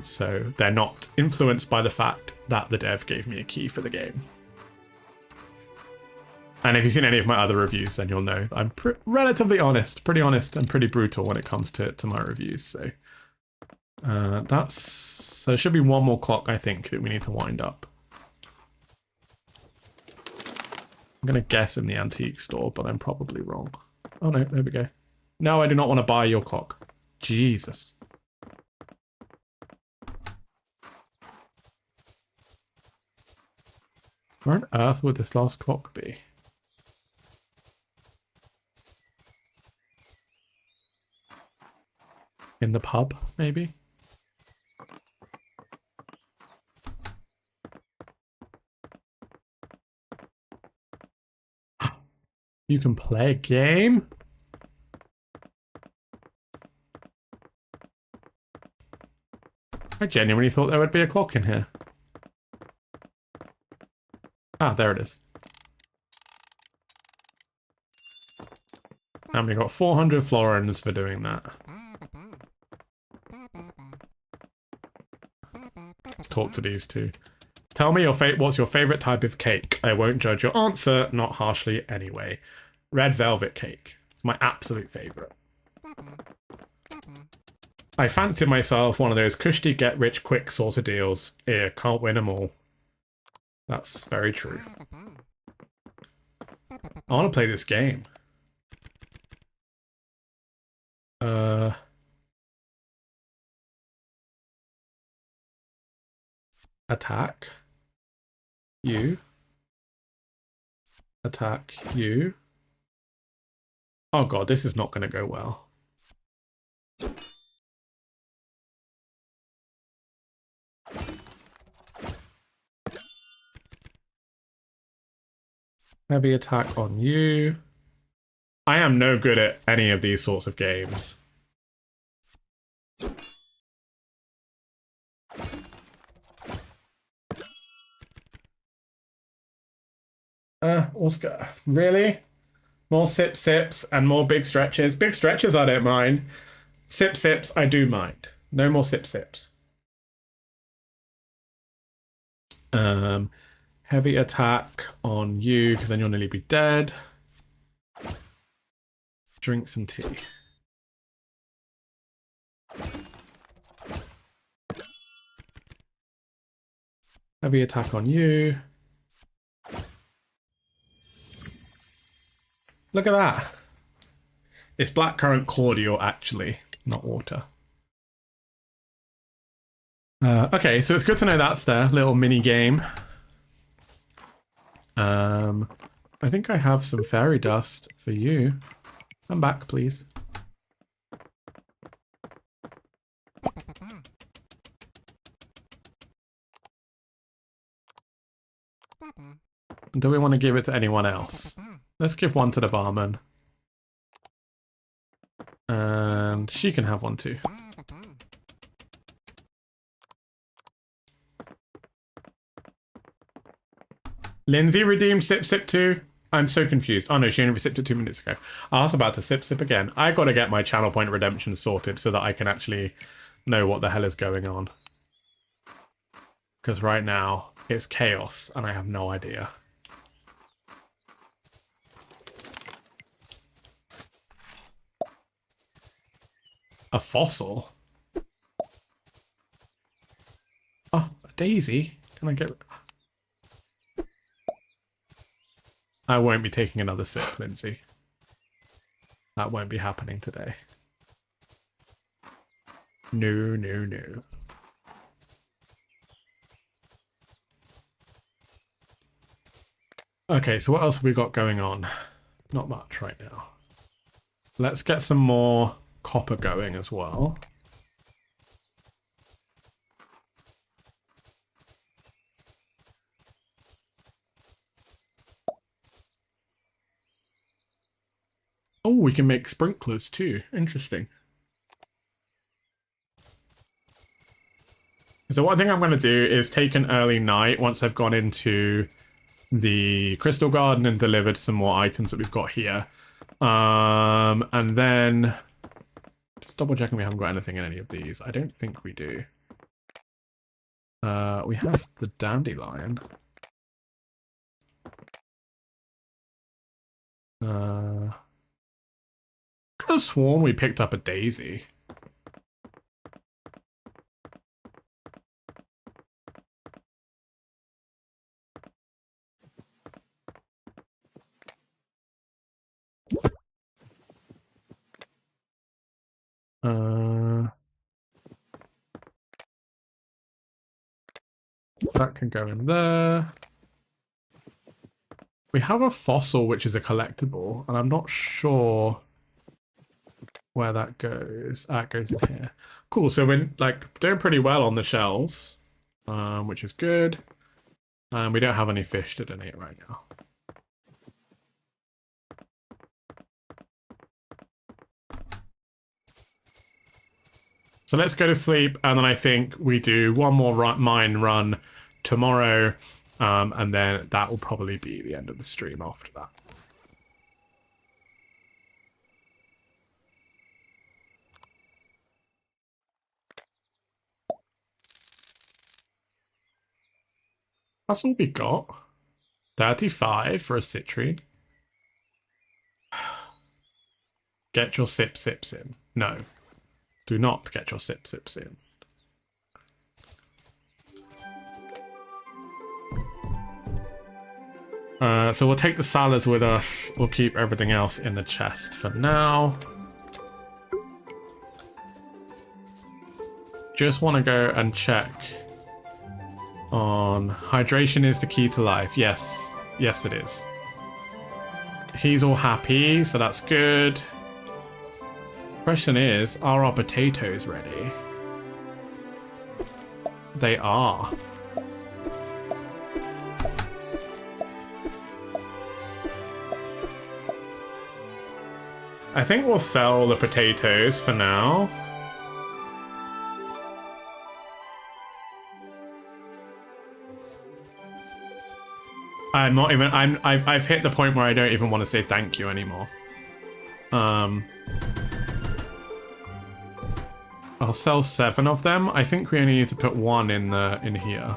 So they're not influenced by the fact that the dev gave me a key for the game. And if you've seen any of my other reviews, then you'll know I'm relatively honest, pretty honest, and pretty brutal when it comes to my reviews. So so there should be one more clock, I think, that we need to wind up. I'm going to guess in the antique store, but I'm probably wrong. Oh no, there we go. No, I do not want to buy your clock. Jesus. Where on earth would this last clock be? In the pub, maybe? You can play a game? I genuinely thought there would be a clock in here. Ah, there it is. And we got 400 florins for doing that. Let's talk to these two. Tell me what's your favorite type of cake? I won't judge your answer, not harshly anyway. Red velvet cake. It's my absolute favorite. I fancy myself one of those cushy get rich quick sort of deals. Here, can't win them all. That's very true. I want to play this game. Attack. You. Attack you. Oh god, this is not going to go well. Heavy attack on you. I am no good at any of these sorts of games. Oscar, really? More sips and more big stretches. Big stretches I don't mind. Sips I do mind. No more sips. Heavy attack on you because then you'll nearly be dead. Drink some tea. Heavy attack on you. Look at that. It's blackcurrant cordial, actually, not water. Okay, so it's good to know that's there. Little mini game. I think I have some fairy dust for you. Come back, please. Do we want to give it to anyone else? Let's give one to the barman. And she can have one too. Lindsay redeemed Sip 2. I'm so confused. Oh no, she only sipped it 2 minutes ago. I was about to sip again. I gotta get my channel point redemption sorted so that I can actually know what the hell is going on. Because right now, it's chaos and I have no idea. A fossil? Oh, a daisy? Can I get... I won't be taking another sip, Lindsay. That won't be happening today. No. Okay, so what else have we got going on? Not much right now. Let's get some more copper going as well. Oh, we can make sprinklers too. Interesting. So what I think I'm going to do is take an early night once I've gone into the crystal garden and delivered some more items that we've got here. And then just double checking we haven't got anything in any of these. I don't think we do. We have the dandelion. I could have sworn we picked up a daisy. That can go in there. We have a fossil which is a collectible, and I'm not sure where that goes. Ah, it goes in here. Cool, so we're like doing pretty well on the shells, which is good. And we don't have any fish to donate right now. So let's go to sleep, and then I think we do one more mine run tomorrow, and then that will probably be the end of the stream after that. That's all we got. 35 for a citrine. Get your sips in. No. Do not get your sips in. So we'll take the salads with us. We'll keep everything else in the chest for now. Just want to go and check on hydration is the key to life. Yes. Yes, it is. He's all happy, so that's good. Question is, are our potatoes ready? They are. I think we'll sell the potatoes for now. I'm not even. I've hit the point where I don't even want to say thank you anymore. I'll sell 7 of them. I think we only need to put 1 in here.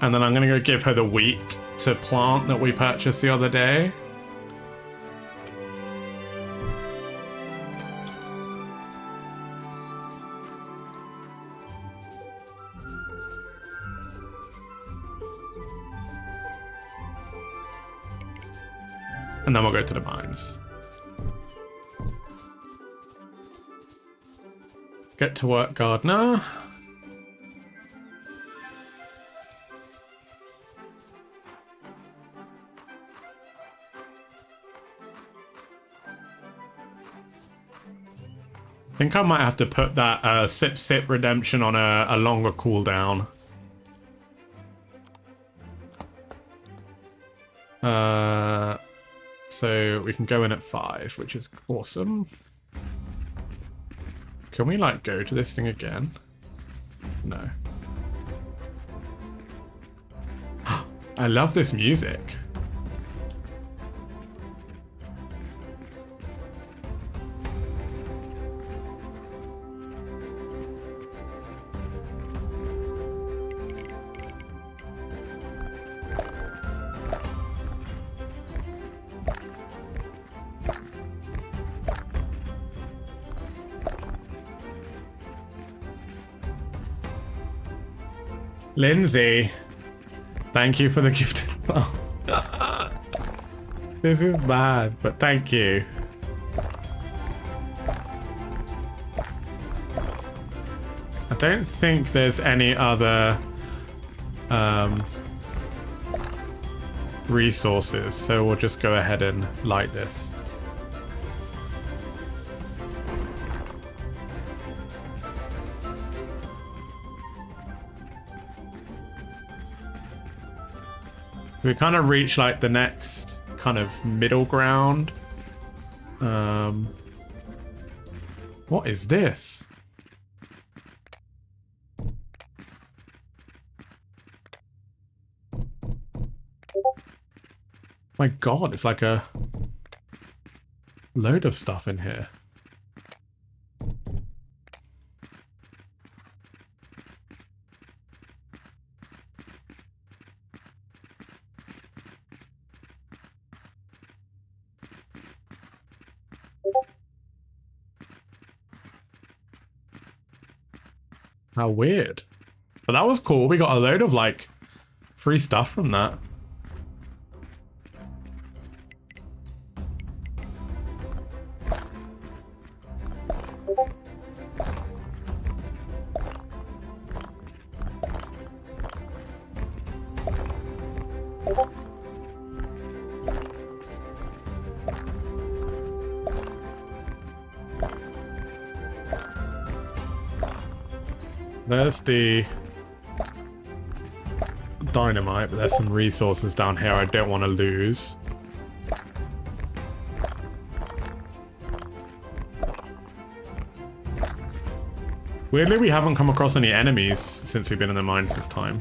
And then I'm gonna go give her the wheat to plant that we purchased the other day. And then we'll go to the mines. Get to work, gardener. I think I might have to put that sip redemption on a longer cooldown. So we can go in at 5, which is awesome. Can we like go to this thing again? No. I love this music. Lindsay, thank you for the gift. This is bad, but thank you. I don't think there's any other resources, so we'll just go ahead and light this. We kind of reach like the next kind of middle ground. What is this? My God, it's like a load of stuff in here. How weird. But that was cool. We got a load of like free stuff from that. There's the dynamite, but there's some resources down here I don't want to lose. Weirdly, we haven't come across any enemies since we've been in the mines this time.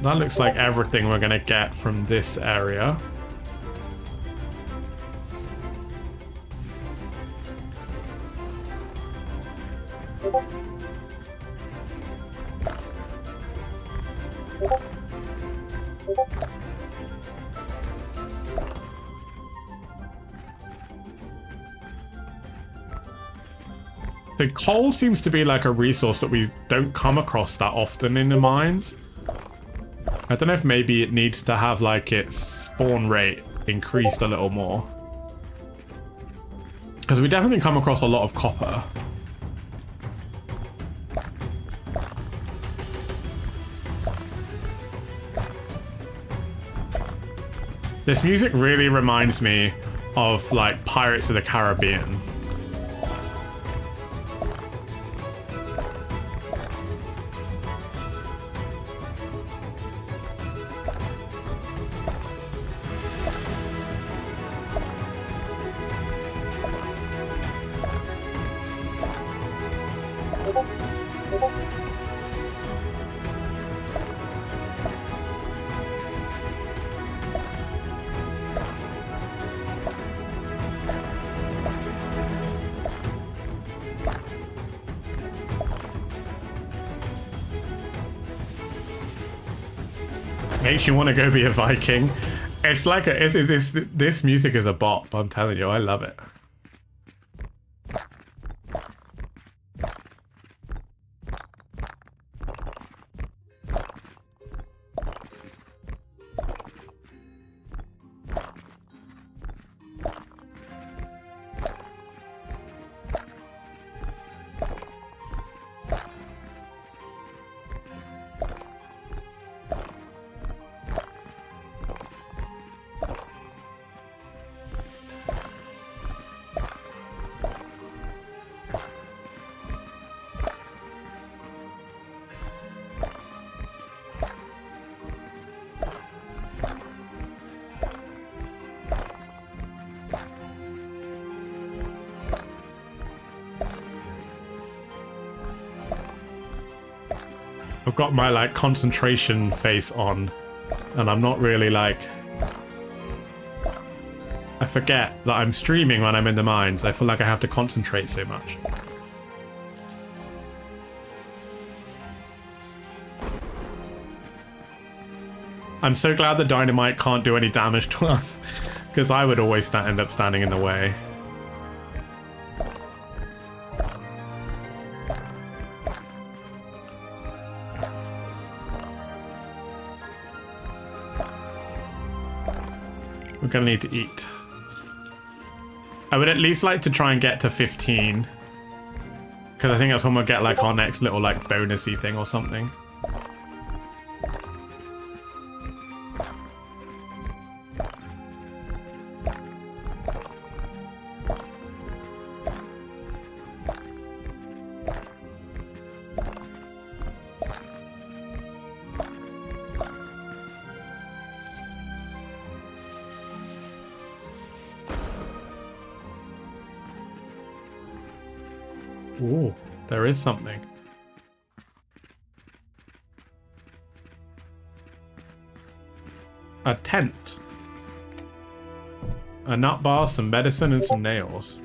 That looks like everything we're gonna get from this area. The coal seems to be like a resource that we don't come across that often in the mines. I don't know if maybe it needs to have like its spawn rate increased a little more. Because we definitely come across a lot of copper. This music really reminds me of like Pirates of the Caribbean. Makes you want to go be a Viking. It's like this music is a bop. I'm telling you, I love it. I've got my like concentration face on, and I'm not really like, I forget that I'm streaming when I'm in the mines. I feel like I have to concentrate so much. I'm so glad the dynamite can't do any damage to us, because I would always end up standing in the way. We're gonna need to eat. I would at least like to try and get to 15. Because I think that's when we'll get like our next little like bonusy thing or something. Ooh, there is something. A tent. A nut bar, some medicine, and some nails.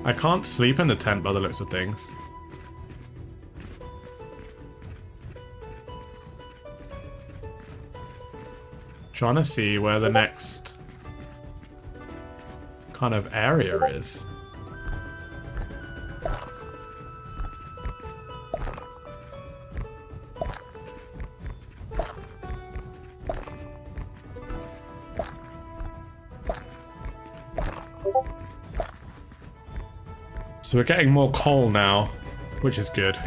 I can't sleep in the tent by the looks of things. Trying to see where the next kind of area is. So we're getting more coal now, which is good.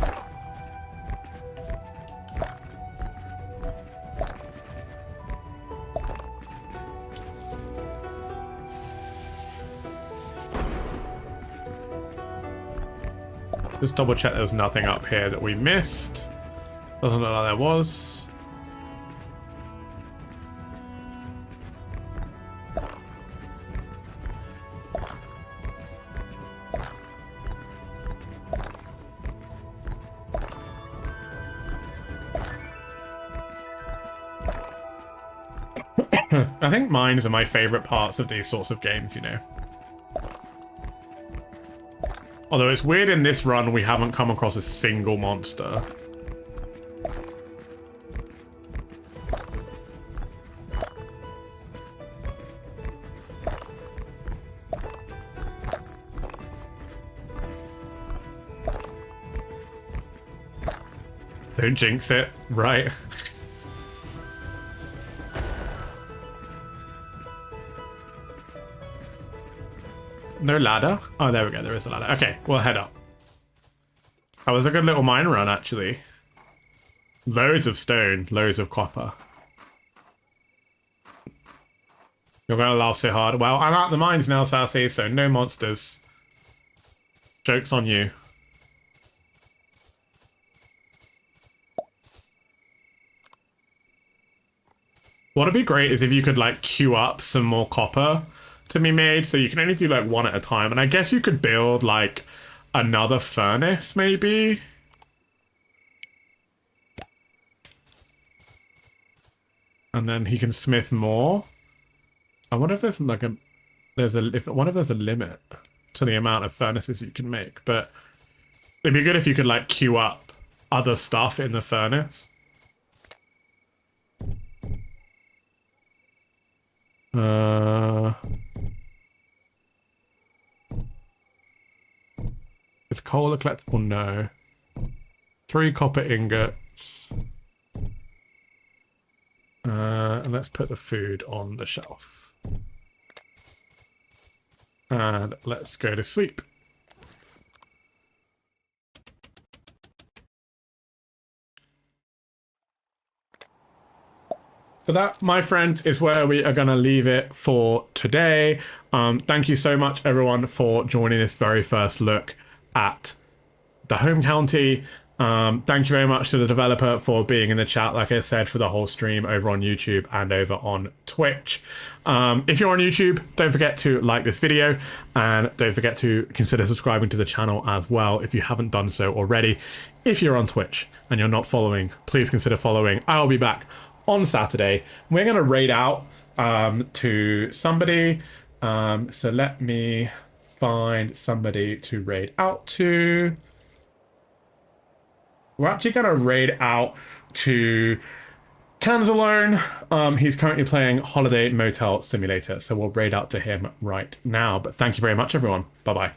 Just double check there's nothing up here that we missed. Doesn't look like there was. I think mines are my favorite parts of these sorts of games, you know. Although it's weird in this run we haven't come across a single monster. Don't jinx it, right? No ladder? Oh, there we go. There is a ladder. Okay, we'll head up. That was a good little mine run, actually. Loads of stone, loads of copper. You're going to laugh so hard. Well, I'm at the mines now, Sassy, so no monsters. Joke's on you. What'd be great is if you could, like, queue up some more copper to be made, so you can only do like one at a time. And I guess you could build like another furnace, maybe. And then he can smith more. I wonder if there's like a what if there's a limit to the amount of furnaces you can make. But it'd be good if you could like queue up other stuff in the furnace. Is coal a collectible? No. 3 copper ingots. And let's put the food on the shelf. And let's go to sleep. So that, my friends, is where we are going to leave it for today. Thank you so much, everyone, for joining this very first look at the home county. Thank you very much to the developer for being in the chat, like I said, for the whole stream over on YouTube and over on Twitch. If you're on YouTube, don't forget to like this video and don't forget to consider subscribing to the channel as well if you haven't done so already. If you're on Twitch and you're not following, please consider following. I'll be back on Saturday. We're going to raid out to somebody. So let me find somebody to raid out to. We're actually going to raid out to Canzalone. He's currently playing Holiday Motel Simulator, so we'll raid out to him right now. But thank you very much, everyone. Bye-bye.